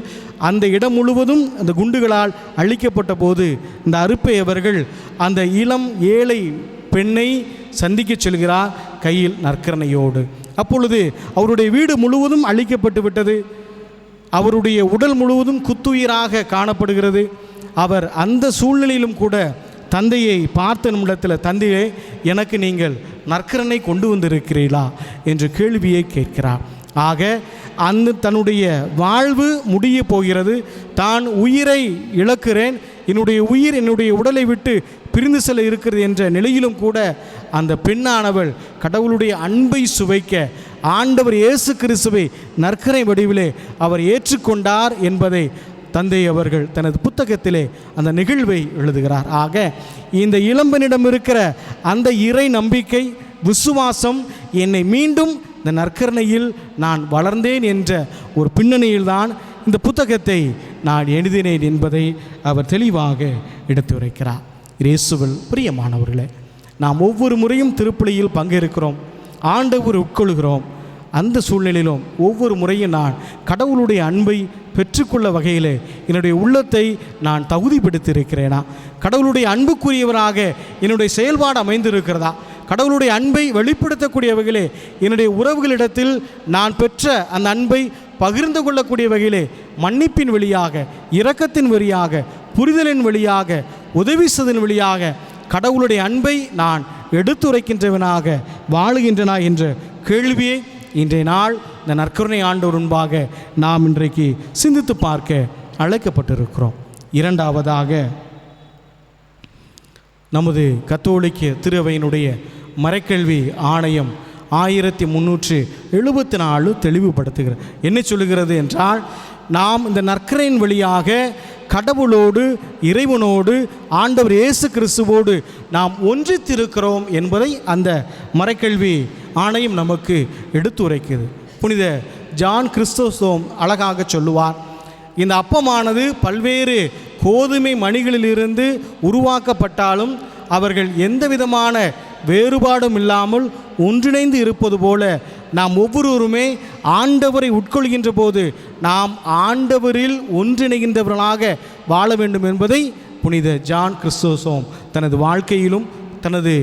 A: அந்த இடம் முழுவதும் அந்த குண்டுகளால் அழிக்கப்பட்ட போது இந்த அருப்பை அவர்கள் அந்த இளம் ஏழை பெண்ணை சந்திக்க செல்கிறார் கையில் நற்கரணையோடு. அப்பொழுது அவருடைய வீடு முழுவதும் அழிக்கப்பட்டு விட்டது. அவருடைய உடல் முழுவதும் குத்துயிராக காணப்படுகிறது. அவர் அந்த சூழ்நிலையிலும் கூட தந்தையை பார்த்த நிமிடத்தில், தந்தையே எனக்கு நீங்கள் நற்கரனை கொண்டு வந்திருக்கிறீர்களா என்று கேள்வியை கேட்கிறார். ஆக அந்த தன்னுடைய வாழ்வு முடிய போகிறது, தான் உயிரை இழக்கிறேன், என்னுடைய உடலை விட்டு பிரிந்து செல்ல இருக்கிறது என்ற நிலையிலும் கூட அந்த பெண்ணானவள் கடவுளுடைய அன்பை சுவைக்க ஆண்டவர் இயேசு கிறிஸ்துவை நற்கரை வடிவிலே அவர் ஏற்றுக்கொண்டார் என்பதை தந்தை அவர்கள் தனது புத்தகத்திலே அந்த நிகழ்வை எழுதுகிறார். ஆக இந்த இளம்பெண்ணிடம் இருக்கிற அந்த இறை நம்பிக்கை, விசுவாசம் என்னை மீண்டும் இந்த நற்கரணையில் நான் வளர்ந்தேன் என்ற ஒரு பின்னணியில்தான் இந்த புத்தகத்தை நான் எழுதினேன் என்பதை அவர் தெளிவாக எடுத்துரைக்கிறார். இயேசுவில் பிரியமானவர்களே, நாம் ஒவ்வொரு முறையும் திருப்பலியில் பங்கேற்கிறோம், ஆண்டவர் உட்கொள்கிறோம். அந்த சூழ்நிலையிலும் ஒவ்வொரு முறையும் நான் கடவுளுடைய அன்பை பெற்றுக்கொள்ள வகையில் என்னுடைய உள்ளத்தை நான் தகுதிப்படுத்தியிருக்கிறேனா, கடவுளுடைய அன்புக்குரியவராக என்னுடைய செயல்பாடு அமைந்திருக்கிறதா, கடவுளுடைய அன்பை வெளிப்படுத்தக்கூடிய வகையிலே என்னுடைய உறவுகளிடத்தில் நான் பெற்ற அந்த அன்பை பகிர்ந்து கொள்ளக்கூடிய வகையிலே மன்னிப்பின் வழியாக, இரக்கத்தின் வழியாக, புரிதலின் வழியாக, உதவி செய்தலின் வழியாக கடவுளுடைய அன்பை நான் எடுத்துரைக்கின்றவனாக வாழுகின்றனா என்ற கேள்வியை இன்றைய நாள் இந்த நற்கருணை ஆண்டவர் முன்பாக நாம் இன்றைக்கு சிந்தித்து பார்க்க அழைக்கப்பட்டிருக்கிறோம். இரண்டாவதாக, நமது கத்தோலிக்க திருவையினுடைய மறைக்கல்வி ஆணையம் 1374 தெளிவுபடுத்துகிறது. என்ன சொல்லுகிறது என்றால், நாம் இந்த நற்கரையின் வழியாக கடவுளோடு, இறைவனோடு, ஆண்டவர் இயேசு கிறிஸ்துவோடு நாம் ஒன்றித்திருக்கிறோம் என்பதை அந்த மறைக்கல்வி ஆணையம் நமக்கு எடுத்துரைக்கிறது. புனித ஜான் கிறிஸ்தோஸ்தோம் அழகாக சொல்லுவார், இந்த அப்பமானது பல்வேறு கோதுமை மணிகளிலிருந்து உருவாக்கப்பட்டாலும் அவர்கள் எந்த விதமான வேறுபாடும் இல்லாமல் ஒன்றிணைந்து இருப்பது போல நாம் ஒவ்வொருவருமே ஆண்டவரை உட்கொள்கின்ற போது நாம் ஆண்டவரில் ஒன்றிணைகின்றவர்களாக வாழ வேண்டும் என்பதை புனித ஜான் கிறிஸ்தோஸ்தோம் தனது வாழ்க்கையிலும் தனது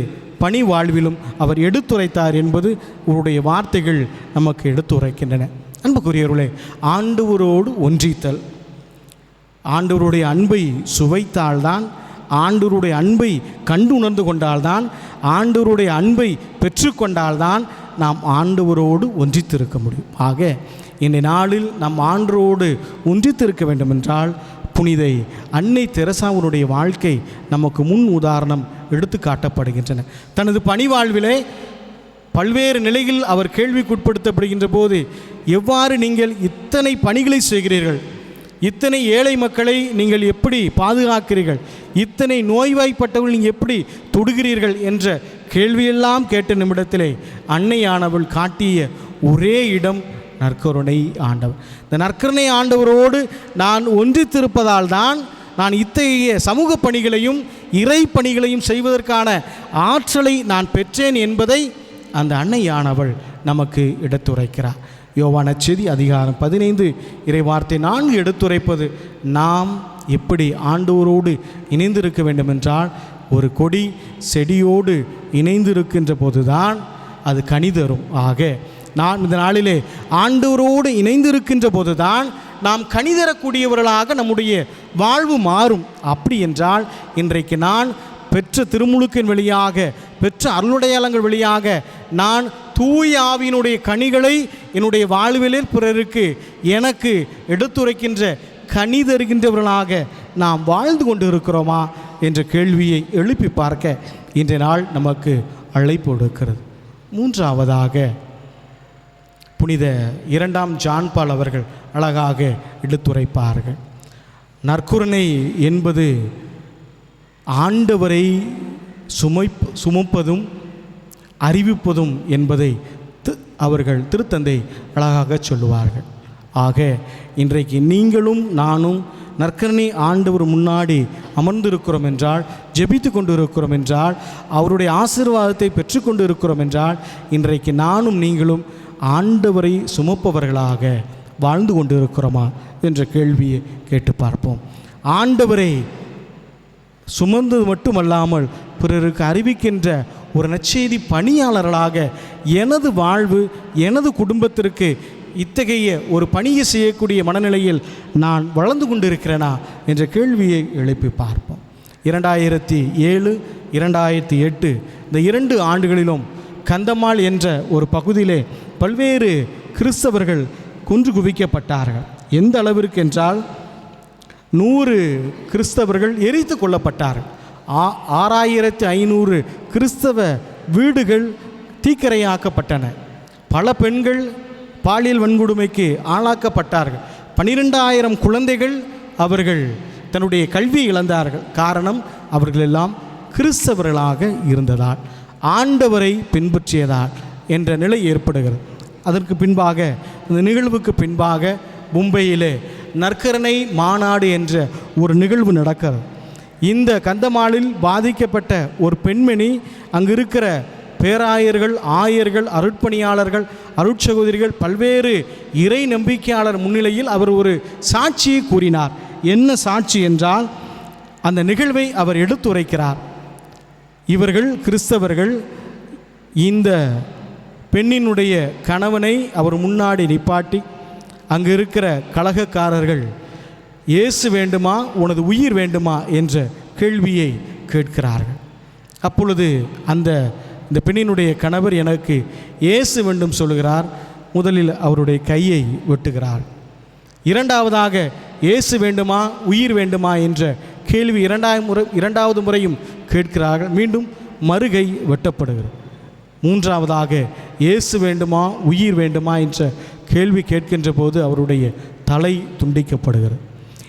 A: பணி வாழ்விலும் அவர் எடுத்துரைத்தார் என்பது அவருடைய வார்த்தைகள் நமக்கு எடுத்துரைக்கின்றன. அன்புக்குரியவர்களே, ஆண்டவரோடு ஒன்றித்தல், ஆண்டவருடைய அன்பை சுவைத்தால்தான், ஆண்டவருடைய அன்பை கண்டு உணர்ந்து கொண்டால்தான், ஆண்டவருடைய அன்பை பெற்றுக்கொண்டால்தான் நாம் ஆண்டவரோடு ஒன்றித்திருக்க முடியும். ஆக இந்த நாளில் நம் ஆண்டவரோடு ஒன்றித்திருக்க வேண்டுமென்றால் புனிதை அன்னை தெரசாவுடைய வாழ்க்கை நமக்கு முன் உதாரணம் எடுத்து காட்டப்படுகின்றன. தனது பணி வாழ்விலே பல்வேறு நிலையில் அவர் கேள்விக்குட்படுத்தப்படுகின்ற போது, எவ்வாறு நீங்கள் இத்தனை பணிகளை செய்கிறீர்கள், இத்தனை ஏழை மக்களை நீங்கள் எப்படி பாதுகாக்கிறீர்கள், இத்தனை நோய்வாய்ப்பட்டவர்கள் நீங்கள் எப்படி தொடுகிறீர்கள் என்ற கேள்வியெல்லாம் கேட்ட நிமிடத்திலே அன்னையானவள் காட்டிய ஒரே இடம் நற்கருணை ஆண்டவர். இந்த நற்கருணை ஆண்டவரோடு நான் ஒன்றித்திருப்பதால் தான் நான் இத்தகைய சமூக பணிகளையும் இறை பணிகளையும் செய்வதற்கான ஆற்றலை நான் பெற்றேன் என்பதை அந்த அன்னையானவள் நமக்கு எடுத்துரைக்கிறார். யோவான செய்தி அதிகாரம் 15 இறைவார்த்தை 4 எடுத்துரைப்பது, நாம் எப்படி ஆண்டவரோடு இணைந்திருக்க வேண்டுமென்றால், ஒரு கொடி செடியோடு இணைந்திருக்கின்ற போதுதான் அது கனி தரும். ஆக நாம் இந்த நாளிலே ஆண்டவரோடு இணைந்திருக்கின்ற போதுதான் நாம் கனி தரக்கூடியவர்களாக நம்முடைய வாழ்வு மாறும். அப்படி என்றால் இன்றைக்கு நான் பெற்ற திருமுழுக்கின் வழியாக, பெற்ற அருளுடையாளங்கள் வழியாக நான் தூய ஆவியினுடைய கனிகளை என்னுடைய வாழ்விலே பிறருக்கு எனக்கு எடுத்துரைக்கின்ற கனி தருகின்றவர்களாக நாம் வாழ்ந்து கொண்டு இருக்கிறோமா என்ற கேள்வியை எழுப்பி பார்க்க இன்றைய நாள் நமக்கு அழைப்பு கொடுக்கிறது. மூன்றாவதாக, புனித 2ஆம் ஜான் பால் அவர்கள் அழகாக எடுத்துரைப்பார்கள், நற்கருணை என்பது ஆண்டவரை சுமப்பதும் அறிவிப்பதும் என்பதை அவர்கள் திருத்தந்தை அழகாக சொல்லுவார்கள். ஆக இன்றைக்கு நீங்களும் நானும் நற்கருணை ஆண்டவர் முன்னாடி அமர்ந்திருக்கிறோம் என்றால், ஜெபித்து கொண்டு இருக்கிறோம் என்றால், அவருடைய ஆசீர்வாதத்தை பெற்றுக்கொண்டு இருக்கிறோம் என்றால், இன்றைக்கு நானும் நீங்களும் ஆண்டவரை சுமப்பவர்களாக வாழ்ந்து கொண்டு இருக்கிறோமா என்ற கேள்வியை கேட்டு பார்ப்போம். ஆண்டவரை சுமந்தது மட்டுமல்லாமல் பிறருக்கு அறிவிக்கின்ற ஒரு நற்செய்தி பணியாளர்களாக எனது வாழ்வு, எனது குடும்பத்திற்கு இத்தகைய ஒரு பணியை செய்யக்கூடிய மனநிலையில் நான் வளர்ந்து கொண்டிருக்கிறேனா என்ற கேள்வியை எழுப்பி பார்ப்போம். 2007, 2008 இந்த 2 ஆண்டுகளிலும் கந்தமால் என்ற ஒரு பகுதியிலே பல்வேறு கிறிஸ்தவர்கள் கொன்று குவிக்கப்பட்டார்கள். எந்த அளவிற்கு என்றால் 100 கிறிஸ்தவர்கள் எரித்து கொல்லப்பட்டார்கள். 6500 கிறிஸ்தவ வீடுகள் தீக்கிரையாக்கப்பட்டன. பல பெண்கள் பாலியல் வன்கொடுமைக்கு ஆளாக்கப்பட்டார்கள். 12000 குழந்தைகள் அவர்கள் தன்னுடைய கல்வி இழந்தார்கள். காரணம், அவர்கள் எல்லாம் கிறிஸ்தவர்களாக இருந்ததால், ஆண்டவரை பின்பற்றியதால் என்ற நிலை ஏற்படுகிறது. அதற்கு பின்பாக, இந்த நிகழ்வுக்கு பின்பாக மும்பையிலே நற்கருணை மாநாடு என்ற ஒரு நிகழ்வு நடக்கிறது. இந்த கந்தமாலில் பாதிக்கப்பட்ட ஒரு பெண்மணி அங்கு இருக்கிற பேராயர்கள், ஆயர்கள், அருட்பணியாளர்கள், அருட்சகோதரிகள், பல்வேறு இறை நம்பிக்கையாளர் முன்னிலையில் அவர் ஒரு சாட்சியை கூறினார். என்ன சாட்சி என்றால், அந்த நிகழ்வை அவர் எடுத்துரைக்கிறார். இவர்கள் கிறிஸ்தவர்கள் இந்த பெண்ணினுடைய கணவனை அவர் முன்னாடி நிப்பாட்டி, அங்கு இருக்கிற கலகக்காரர்கள் இயேசு வேண்டுமா, உனது உயிர் வேண்டுமா என்ற கேள்வியை கேட்கிறார்கள். அப்பொழுது இந்த பெண்ணினுடைய கணவர் எனக்கு இயேசு வேண்டும் சொல்கிறார். முதலில் அவருடைய கையை வெட்டுகிறார். இரண்டாவதாக இயேசு வேண்டுமா, உயிர் வேண்டுமா என்ற கேள்வி இரண்டாவது முறையும் கேட்கிறார்கள். மீண்டும் மறுகை வெட்டப்படுகிறது. மூன்றாவதாக இயேசு வேண்டுமா, உயிர் வேண்டுமா என்ற கேள்வி கேட்கின்ற போது அவருடைய தலை துண்டிக்கப்படுகிறது.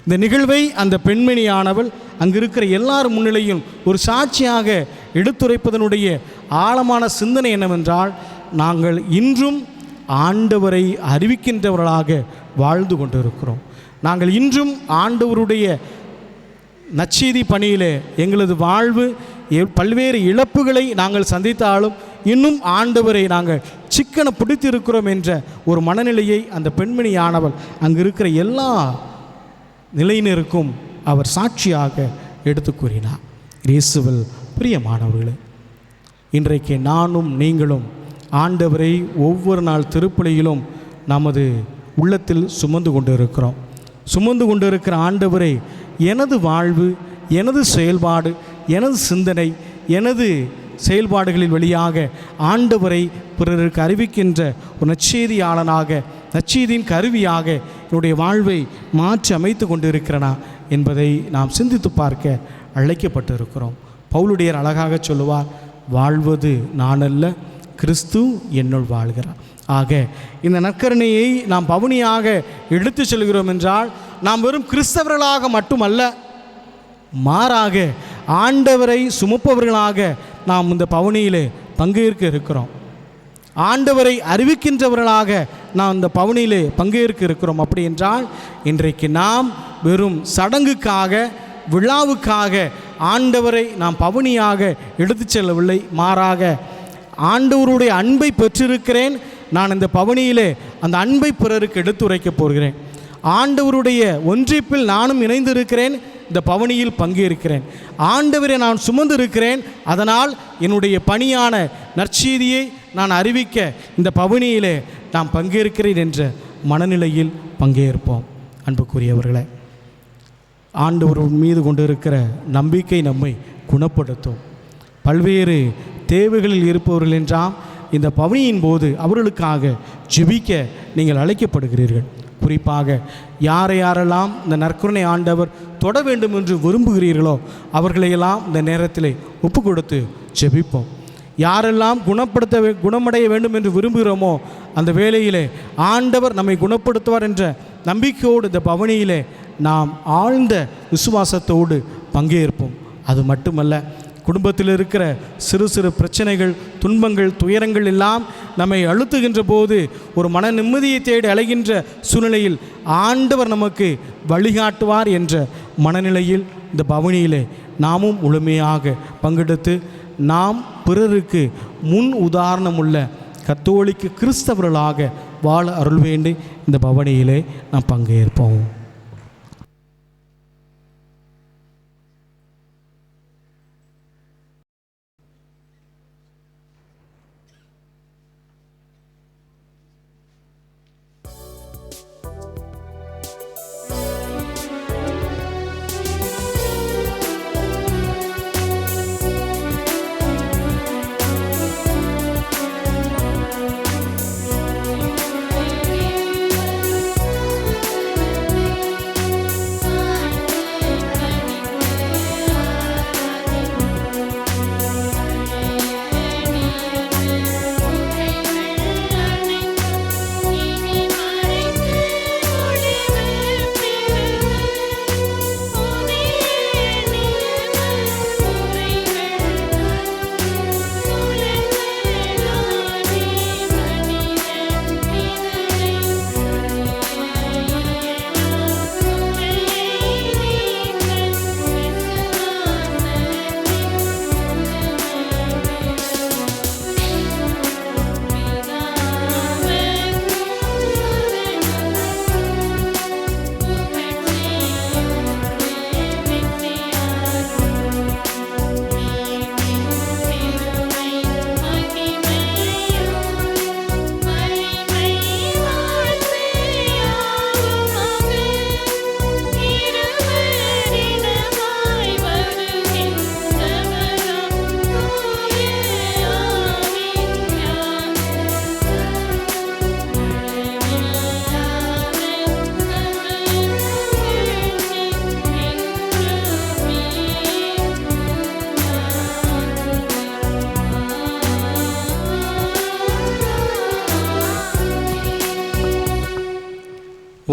A: இந்த நிகழ்வை அந்த பெண்மணியானவள் அங்கு இருக்கிற எல்லார் முன்னிலையும் ஒரு சாட்சியாக எடுத்துரைப்பதனுடைய ஆழமான சிந்தனை என்னவென்றால், நாங்கள் இன்றும் ஆண்டவரை அறிவிக்கின்றவர்களாக வாழ்ந்து கொண்டிருக்கிறோம். நாங்கள் இன்றும் ஆண்டவருடைய நற்செய்தி பணியிலே எங்களது வாழ்வு பல்வேறு இழப்புகளை நாங்கள் சந்தித்தாலும் இன்னும் ஆண்டவரை நாங்கள் சிக்கன பிடித்திருக்கிறோம் என்ற ஒரு மனநிலையை அந்த பெண்மணியானவள் அங்கு இருக்கிற எல்லா நிலையினருக்கும் அவர் சாட்சியாக எடுத்து கூறினார். இயேசுவில் பிரியமானவர்களே, இன்றைக்கு நானும் நீங்களும் ஆண்டவரை ஒவ்வொரு நாள் திருப்பலியிலும் நமது உள்ளத்தில் சுமந்து கொண்டு இருக்கிறோம். சுமந்து கொண்டு இருக்கிற ஆண்டவரை எனது வாழ்வு, எனது செயல்பாடு, எனது சிந்தனை, எனது செயல்பாடுகளின் வழியாக ஆண்டவரை பிறருக்கு அறிவிக்கின்ற ஒரு நற்செய்தியாளனாக, நற்செய்தியின் கருவியாக என்னுடைய வாழ்வை மாற்றி அமைத்து கொண்டிருக்கிறனா என்பதை நாம் சிந்தித்து பார்க்க அழைக்கப்பட்டு இருக்கிறோம். பவுலுடையர் அழகாக சொல்லுவார், வாழ்வது நானல்ல, கிறிஸ்து என்னுள் வாழ்கிறார். ஆக இந்த நற்கருணையை நாம் பவனியாக எடுத்து செல்கிறோம் என்றால், நாம் வெறும் கிறிஸ்தவர்களாக மட்டுமல்ல, மாறாக ஆண்டவரை சுமப்பவர்களாக நாம் இந்த பவனியிலே பங்கேற்க இருக்கிறோம். ஆண்டவரை அறிவிக்கின்றவர்களாக நாம் இந்த பவனியிலே பங்கேற்க இருக்கிறோம். அப்படி என்றால் இன்றைக்கு நாம் வெறும் சடங்குக்காக, விழாவுக்காக ஆண்டவரை நாம் பவனியாக எடுத்து செல்லவில்லை. மாறாக ஆண்டவருடைய அன்பை பெற்றிருக்கிறேன், நான் இந்த பவனியிலே அந்த அன்பை பிறருக்கு எடுத்துரைக்கப் போகிறேன். ஆண்டவருடைய ஒன்றிப்பில் நானும் இணைந்திருக்கிறேன், இந்த பவனியில் பங்கேற்கிறேன். ஆண்டவரை நான் சுமந்திருக்கிறேன், அதனால் என்னுடைய பணியான நற்செய்தியை நான் அறிவிக்க இந்த பவனியிலே நான் பங்கேற்கிறேன் என்ற மனநிலையில் பங்கேற்போம். அன்புக்குரியவர்களே, ஆண்டவர் மீது கொண்டிருக்கிற நம்பிக்கை நம்மை குணப்படுத்தும். பல்வேறு தேவைகளில் இருப்பவர்கள் என்றால் இந்த பவனியின் போது அவர்களுக்காக ஜெபிக்க நீங்கள் அழைக்கப்படுகிறீர்கள். குறிப்பாக யாரெல்லாம் இந்த நற்கருணை ஆண்டவர் தொட வேண்டும் என்று விரும்புகிறீர்களோ அவர்களையெல்லாம் இந்த நேரத்தில் ஒப்பு கொடுத்து ஜெபிப்போம். யாரெல்லாம் குணமடைய வேண்டும் என்று விரும்புகிறோமோ அந்த வேளையிலே ஆண்டவர் நம்மை குணப்படுத்துவார் என்ற நம்பிக்கையோடு இந்த பவனியிலே நாம் ஆழ்ந்த விசுவாசத்தோடு பங்கேற்போம். அது மட்டுமல்ல, குடும்பத்தில் இருக்கிற சிறு சிறு பிரச்சனைகள், துன்பங்கள், துயரங்கள் எல்லாம் நம்மை அழுத்துகின்ற போது ஒரு மன நிம்மதியை தேடி அலைகின்ற சூழ்நிலையில் ஆண்டவர் நமக்கு வழிகாட்டுவார் என்ற மனநிலையில் இந்த பவனியிலே நாமும் முழுமையாக பங்கெடுத்து நாம் பிறருக்கு முன் உதாரணமுள்ள கத்தோலிக்க கிறிஸ்தவர்களாக வாழ அருள் வேண்டி இந்த பவனியிலே நாம் பங்கேற்போம்.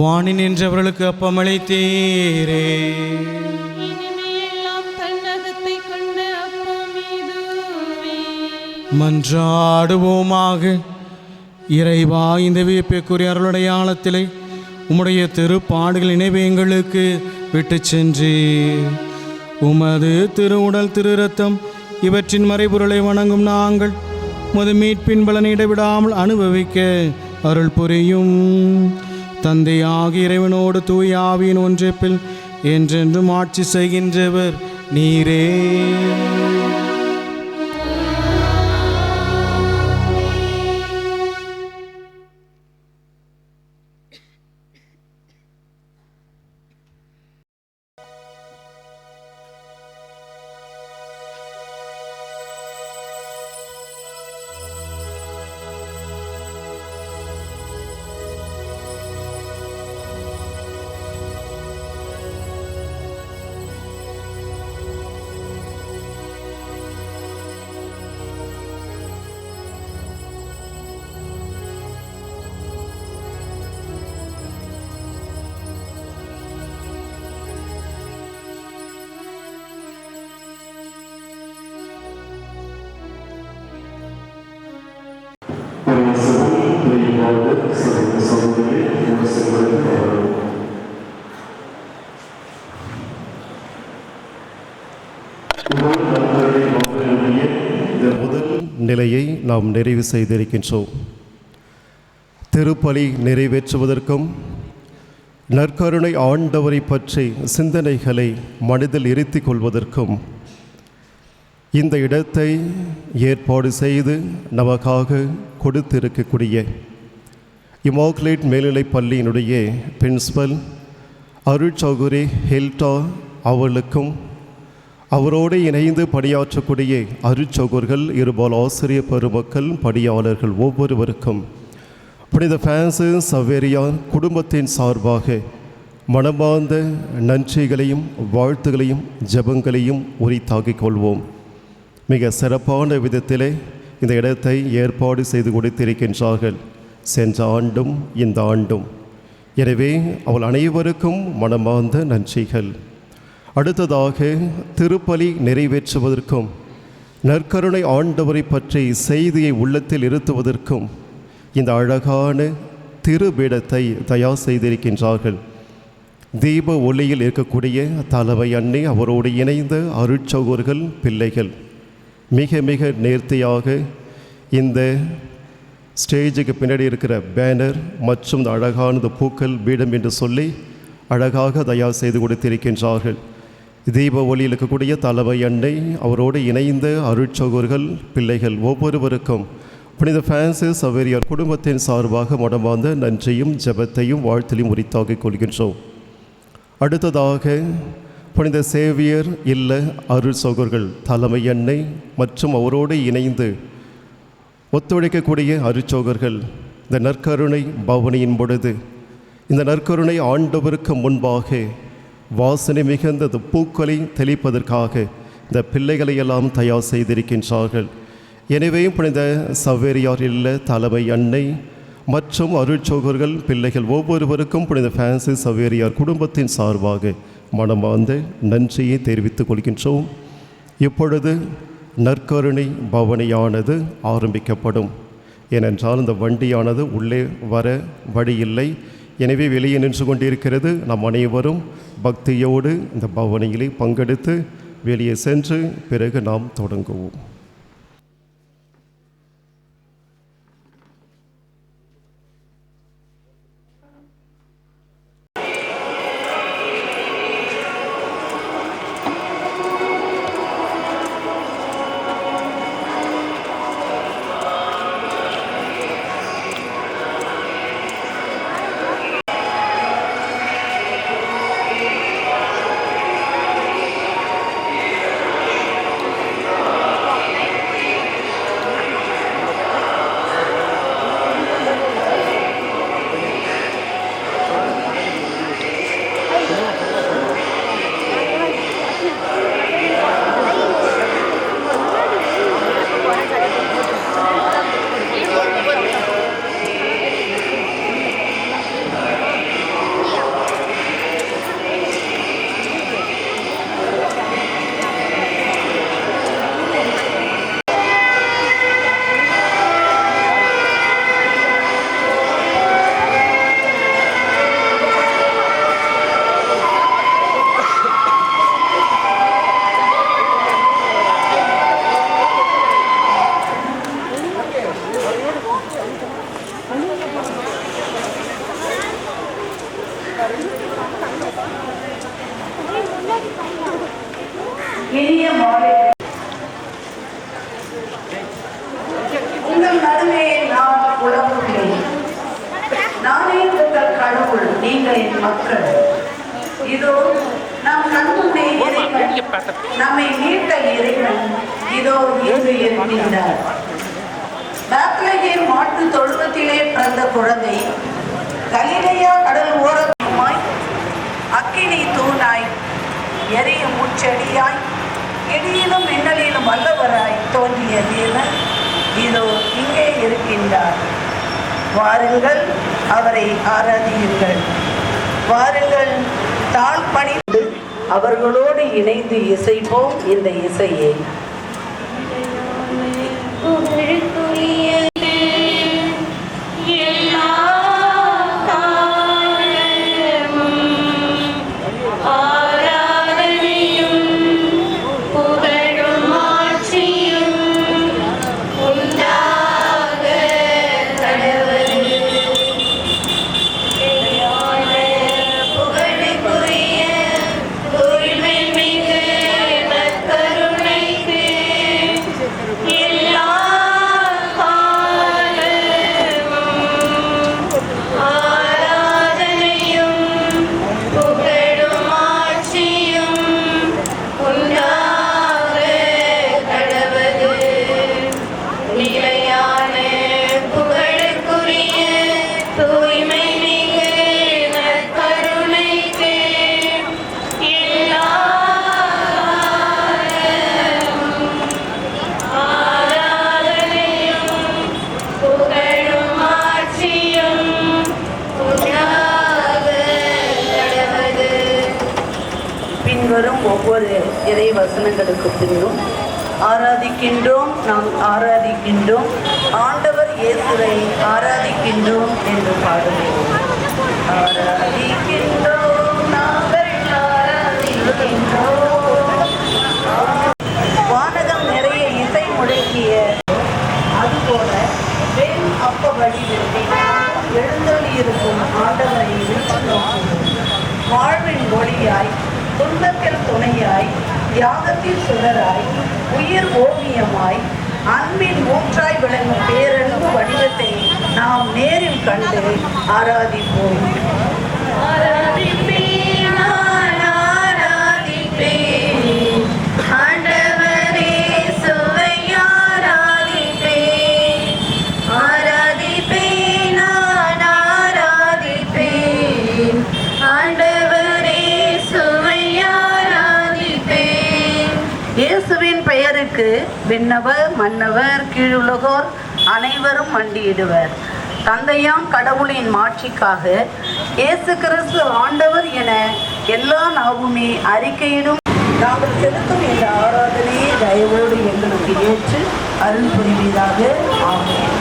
A: வாணி நின்றவர்களுக்கு அப்பமளித்தீரே.
J: இனிமையெல்லாம் தன்னகத்தை கொண்ட அப்பம் இதுவே.
A: மன்றாடுவோமாக. இறைவா, இந்த வியப்புக்குரிய அருளுடைய ஆழத்திலே உம்முடைய திருப்பாடுகள் நினைவு எங்களுக்கு விட்டு சென்று உமது திருவுடல் திரு ரத்தம் இவற்றின் மறைபொருளை வணங்கும் நாங்கள் உமது மீட்பின் பலனை இடைவிடாமல் அனுபவிக்க அருள் புரியும். தந்தையாகிய இறைவனோடு தூய ஆவியின் ஒன்றிப்பில் என்றென்றும் ஆட்சி செய்கின்றவர் நீரே.
B: முதல் நிலையை நாம் நிறைவு செய்திருக்கின்றோம். திருப்பலி நிறைவேற்றுவதற்கும் நற்கருணை ஆண்டவரை பற்றி சிந்தனைகளை மனதில் இருத்திக் கொள்வதற்கும் இந்த இடத்தை ஏற்பாடு செய்து நமக்காக கொடுத்திருக்கக்கூடிய இமாக்குலேட் மேல்நிலைப் பள்ளியினுடைய பிரின்சிபல் அருட்சகோதரி ஹெல்டா அவர்களுக்கும் அவரோடு இணைந்து பணியாற்றக்கூடிய அருட்சகோதரர்கள், இருபால் ஆசிரியர் பெருமக்கள், பணியாளர்கள் ஒவ்வொருவருக்கும் புனித பிரான்சிஸ் சவேரியார் குடும்பத்தின் சார்பாக மனமார்ந்த நன்றிகளையும் வாழ்த்துகளையும் ஜெபங்களையும் உரித்தாக்கிக் கொள்வோம். மிக சிறப்பான விதத்திலே இந்த இடத்தை ஏற்பாடு செய்து கொடுத்திருக்கின்றார்கள், சென்ற ஆண்டும் இந்த ஆண்டும். எனவே அவள் அனைவருக்கும் மனமார்ந்த நன்றிகள். அடுத்ததாக திருப்பலி நிறைவேற்றுவதற்கும் நற்கருணை ஆண்டவரை பற்றி செய்தியை உள்ளத்தில் இருத்துவதற்கும் இந்த அழகான திருபீடத்தை தயார் செய்திருக்கின்றார்கள். தீப ஒளியில் இருக்கக்கூடிய தலைமை அன்னை, அவரோடு இணைந்த அருட்சகோதரர்கள், பிள்ளைகள் மிக மிக நேர்த்தியாக இந்த ஸ்டேஜுக்கு பின்னாடி இருக்கிற பேனர் மற்றும் இந்த அழகானது பூக்கள் பீடம் என்று சொல்லி அழகாக தயார் செய்து கொடுத்திருக்கின்றார்கள். தீப ஒளியில் இருக்கக்கூடிய தலைமை அன்னை, அவரோடு இணைந்த அருட்சகோதரர்கள், பிள்ளைகள் ஒவ்வொருவருக்கும் புனித பிரான்சிஸ் சவேரியார் குடும்பத்தின் சார்பாக மனமார்ந்த நன்றியும் ஜெபத்தையும் வாழ்த்திலையும் உரித்தாக்கிக் கொள்கின்றோம். அடுத்ததாக புனித சேவியர் இல்ல அருட்சகோதரர்கள், தலைமை அன்னை மற்றும் அவரோடு இணைந்து ஒத்துழைக்கக்கூடிய அருட்சகோதரர்கள் இந்த நற்கருணை பவனியின் பொழுது இந்த நற்கருணை ஆண்டவருக்கு முன்பாக வாசனை மிகுந்த பூக்களை தெளிப்பதற்காக இந்த பிள்ளைகளை எல்லாம் தயார் செய்திருக்கின்றார்கள். எனவே புனித சவேரியார் இல்ல தலைமை அன்னை மற்றும் அருட்சகோதரர்கள், பிள்ளைகள் ஒவ்வொருவருக்கும் புனித பிரான்சிஸ் சவேரியார் குடும்பத்தின் சார்பாக மனமார்ந்த நன்றியை தெரிவித்துக் கொள்கின்றோம். இப்பொழுது நற்கருணை பவனியானது ஆரம்பிக்கப்படும். ஏனென்றால் இந்த வண்டியானது உள்ளே வர வழியில்லை, எனவே வெளியே நின்று கொண்டிருக்கிறது. நாம் அனைவரும் பக்தியோடு இந்த பவனியிலே பங்கெடுத்து வெளியே சென்று பிறகு நாம் தொடங்குவோம்.
K: மக்கள். இதோ நம் கண்முன்னே இறைவன், நம்மை மீட்ட இறைவன் இதோ இன்று இருக்கின்றார். பெத்லகேம் மாட்டு தொழுவத்திலே பிறந்த குழந்தை கலிலேயா கடல் ஓரமாய் அக்கினி தூணாய் எரிய மூச்செடியாய் இடியிலும் மின்னலிலும் வல்லவராய் தோன்றிய தேவன் இதோ இங்கே இருக்கின்றார். வாருங்கள், அவரை ஆராதியுங்கள். வாருங்கள், தாழ் பணிந்து அவர்களோடு இணைந்து இசைப்போம் இந்த இசையை. வரும் ஒவ்வொரு இறை வசனங்களுக்கு பின்னும் ஆராதிக்கின்றோம், நாம் ஆராதிக்கின்றோம், ஆண்டவர் இயேசுவை ஆராதிக்கின்றோம் என்று பாடுவோம். ஆராதிக்கின்றோம், நாங்கள் ஆராதிக்கின்றோம். வானகம் நிறைய இசை முழக்கிய அதுபோல வெண் அப்ப வடிவில் எழுந்தொழி இருக்கும் ஆண்டவரை வாழ்வின் ஒளியாய், துன்பத்தில் துணையாய், தியாகத்தில் சுடராய், உயிர் ஓவியமாய், அன்பின் ஊற்றாய் விளங்கும் பேரன்பு வடிவத்தை நாம் நேரில் கண்டு ஆராதிப்போம். விண்ணவர் மன்னவர் கீழுலகோர் அனைவரும் மண்டியிடுவர். தந்தையாம் கடவுளின் மாட்சிக்காக இயேசு கிறிஸ்து ஆண்டவர் என எல்லா நாவுமே அறிக்கையிடும். நாங்கள் செலுத்தும் இந்த ஆராதனையை தயவோடு எங்களுக்கு ஏற்று அருள் புரிவதாக. ஆமென்.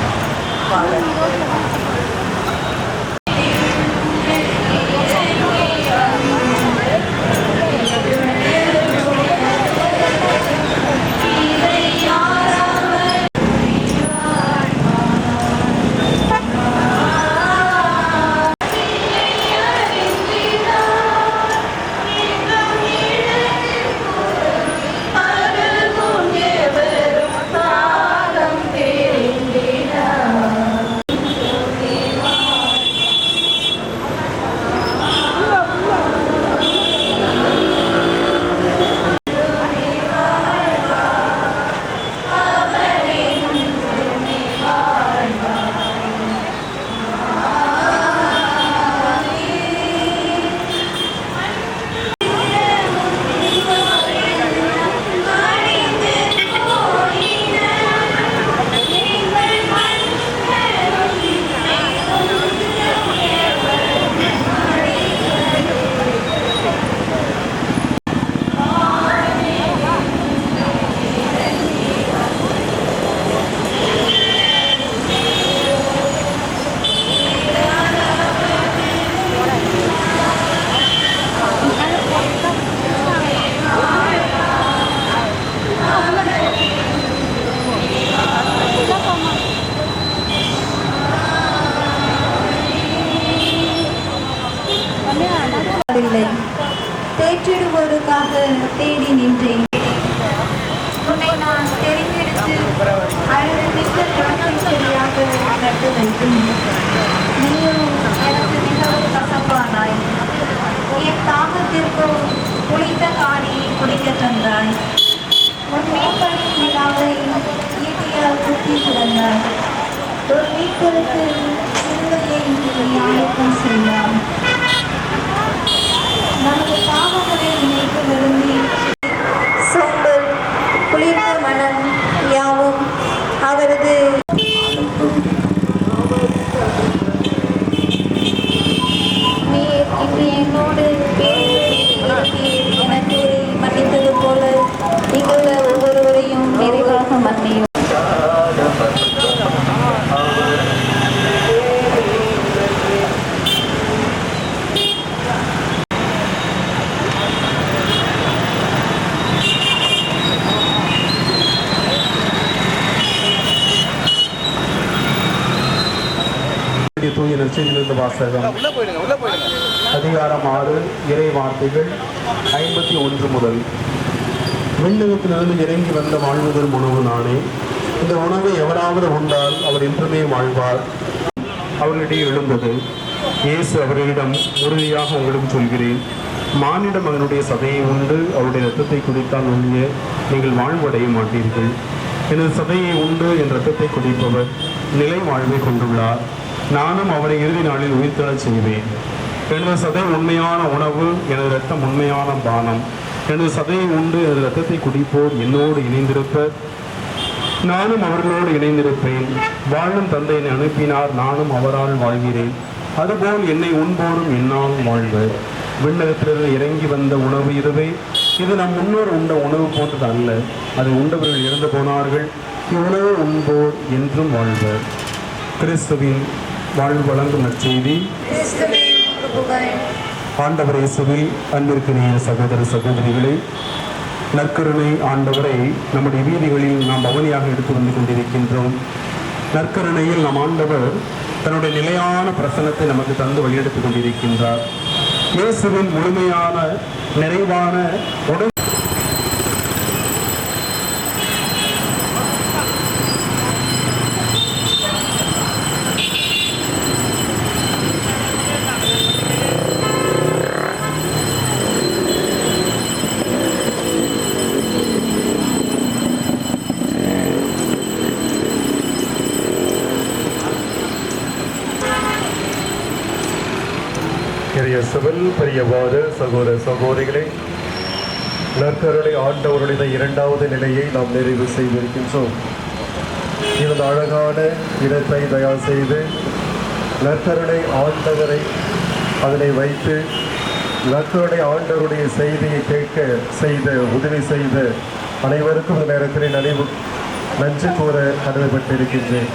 L: கட்டி பிறந்தார். ஒரு மீட்பருக்கு சிலுவையை ஆயத்தம் செய்தார். நமது பாவங்களை நினைத்து வருந்தி சோம்பல் குளிர்ந்த மனம் யாவும் அவரது நீர் இன்று என்னோடு எனக்கு மன்னித்தது போல இங்குள்ள ஒவ்வொருவரையும் நிறைவாக மன்னியும்.
I: தூய நற்செய்தியிலிருந்து வாசகம். அதிகாரம் 6 இறை வார்த்தைகள் 51 முதல். விண்ணகத்திலிருந்து இறங்கி வந்த வாழ்வதன் உணவு நானே. இந்த உணவை எவராவது உண்டால் அவர் என்றுமே வாழ்வார். அவர்களிடையே எழுந்தது. இயேசு அவர்களிடம், உறுதியாக உங்களுக்கு சொல்கிறேன், மானிட மகனுடைய சதையை உண்டு அவருடைய இரத்தத்தை குடித்தால் ஒழிய நீங்கள் வாழ்வடைய மாட்டீர்கள். எனது சதையை உண்டு என் இரத்தத்தை குடிப்பவர் நிலை வாழ்வை கொண்டுள்ளார். நானும் அவரை இறுதி நாளில் உயிர்த்தெழச் செய்வேன். எனது சதை உண்மையான உணவு, எனது இரத்தம் உண்மையான பானம். எனது சதையை உண்டு எனது இரத்தத்தை குடிப்போர் என்னோடு இணைந்திருப்பர், நானும் அவர்களோடு இணைந்திருப்பேன். வாழும் தந்தை என்னை அனுப்பினார், நானும் அவரால் வாழ்கிறேன். அதுபோல் என்னை உண்போரும் என்னால் வாழ்வர். விண்ணகத்திலிருந்து இறங்கி வந்த உணவு இதுவே. இது நம் முன்னோர் உண்ட உணவு போன்றது அல்ல. அதை உண்டவர்கள் இறந்து போனார்கள். இவ்வுணவு உண்போர் என்றும் வாழ்வர். கிறிஸ்துவின் வாழ்வு வழங்கும் நற்செய்தி. ஆண்டவர் இயேசுவில் அன்பிற்கினிய சகோதர சகோதரிகளே, நற்கருணை ஆண்டவரை நம்முடைய வீதிகளில் நாம் பவனியாக எடுத்து வந்து கொண்டிருக்கின்றோம். நற்கருணையில் நம் ஆண்டவர் தன்னுடைய நிலையான பிரசனத்தை நமக்கு தந்து வழியெடுத்துக் கொண்டிருக்கின்றார். இயேசுவின் முழுமையான நிறைவான உடல்
B: பெரியவாறு சகோதர சகோதரிகளே, நற்கருணை ஆண்டவருடைய 2வது நிலையை நாம் நிறைவு செய்திருக்கின்றோம். இந்த அழகான இடத்தை தயார் செய்து நற்கருணை ஆண்டவரை அதனை வைத்து நற்கருணை ஆண்டவருடைய செய்தியை கேட்க செய்த உதவி செய்த அனைவருக்கும் இந்த நேரத்தில் நன்றி கூற கடமைப்பட்டிருக்கின்றேன்.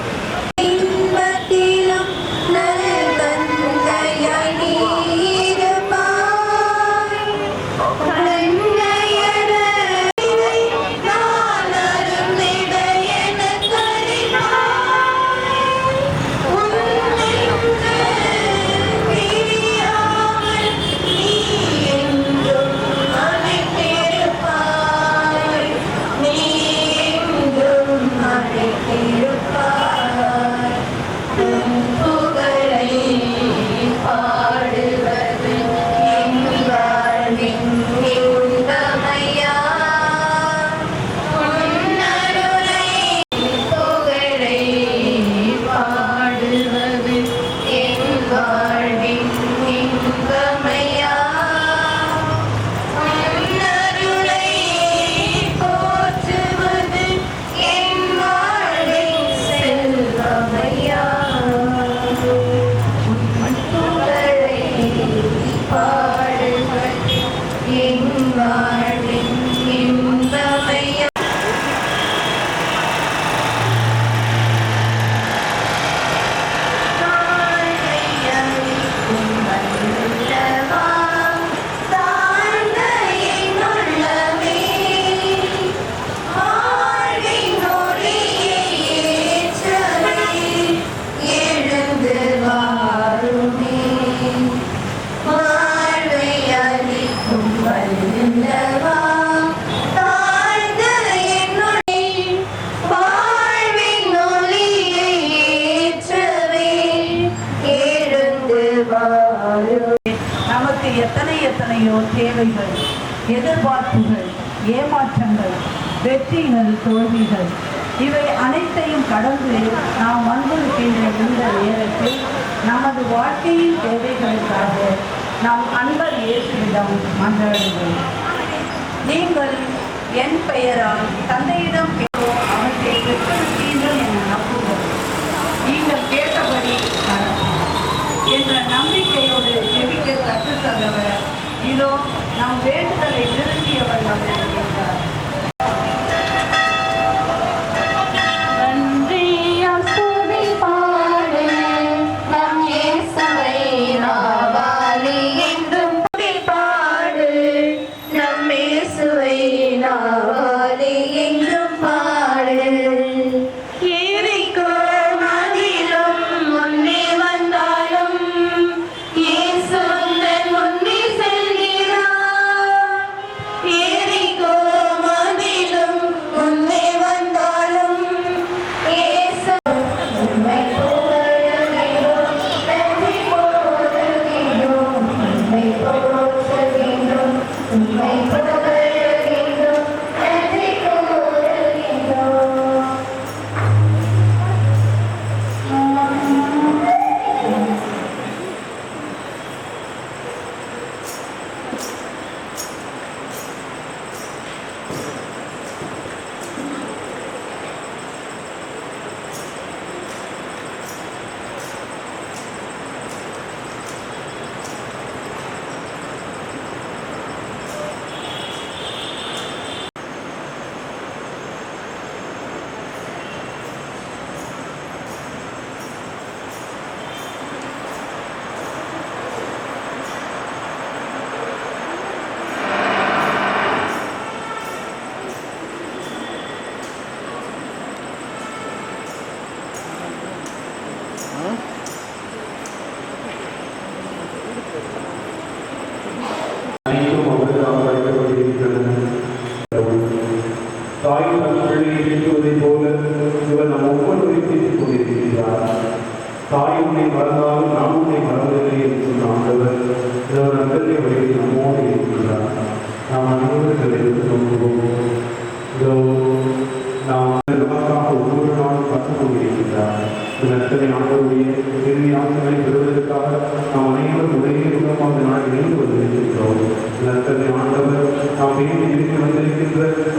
K: நமக்கு எத்தனையோ தேவைகள், எதிர்பார்ப்புகள், ஏமாற்றங்கள், வெற்றிகள், தோல்விகள், இவை அனைத்தையும் கடந்து நாம் வந்திருக்கின்ற இந்த நேரத்தில் நமது வாழ்க்கையின் தேவைகளுக்காக நாம் அன்பர் இயேசுவிடம் மன்றாடுங்கள். நீங்கள் என் பெயரால் தந்தையிடம் கேட்டோம் அவற்றை பெற்றிருக்கீர்கள் என நம்புங்கள். நீங்கள் கேட்டபடி நடக்கும் என்ற நம்பிக்கையோடு ஜெபிக்க கற்றுத்தந்தவர் இதோ நம் வேண்டுதலை நிறுத்தியவர் என்றார்.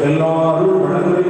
B: எல்லாரும் வளங்களை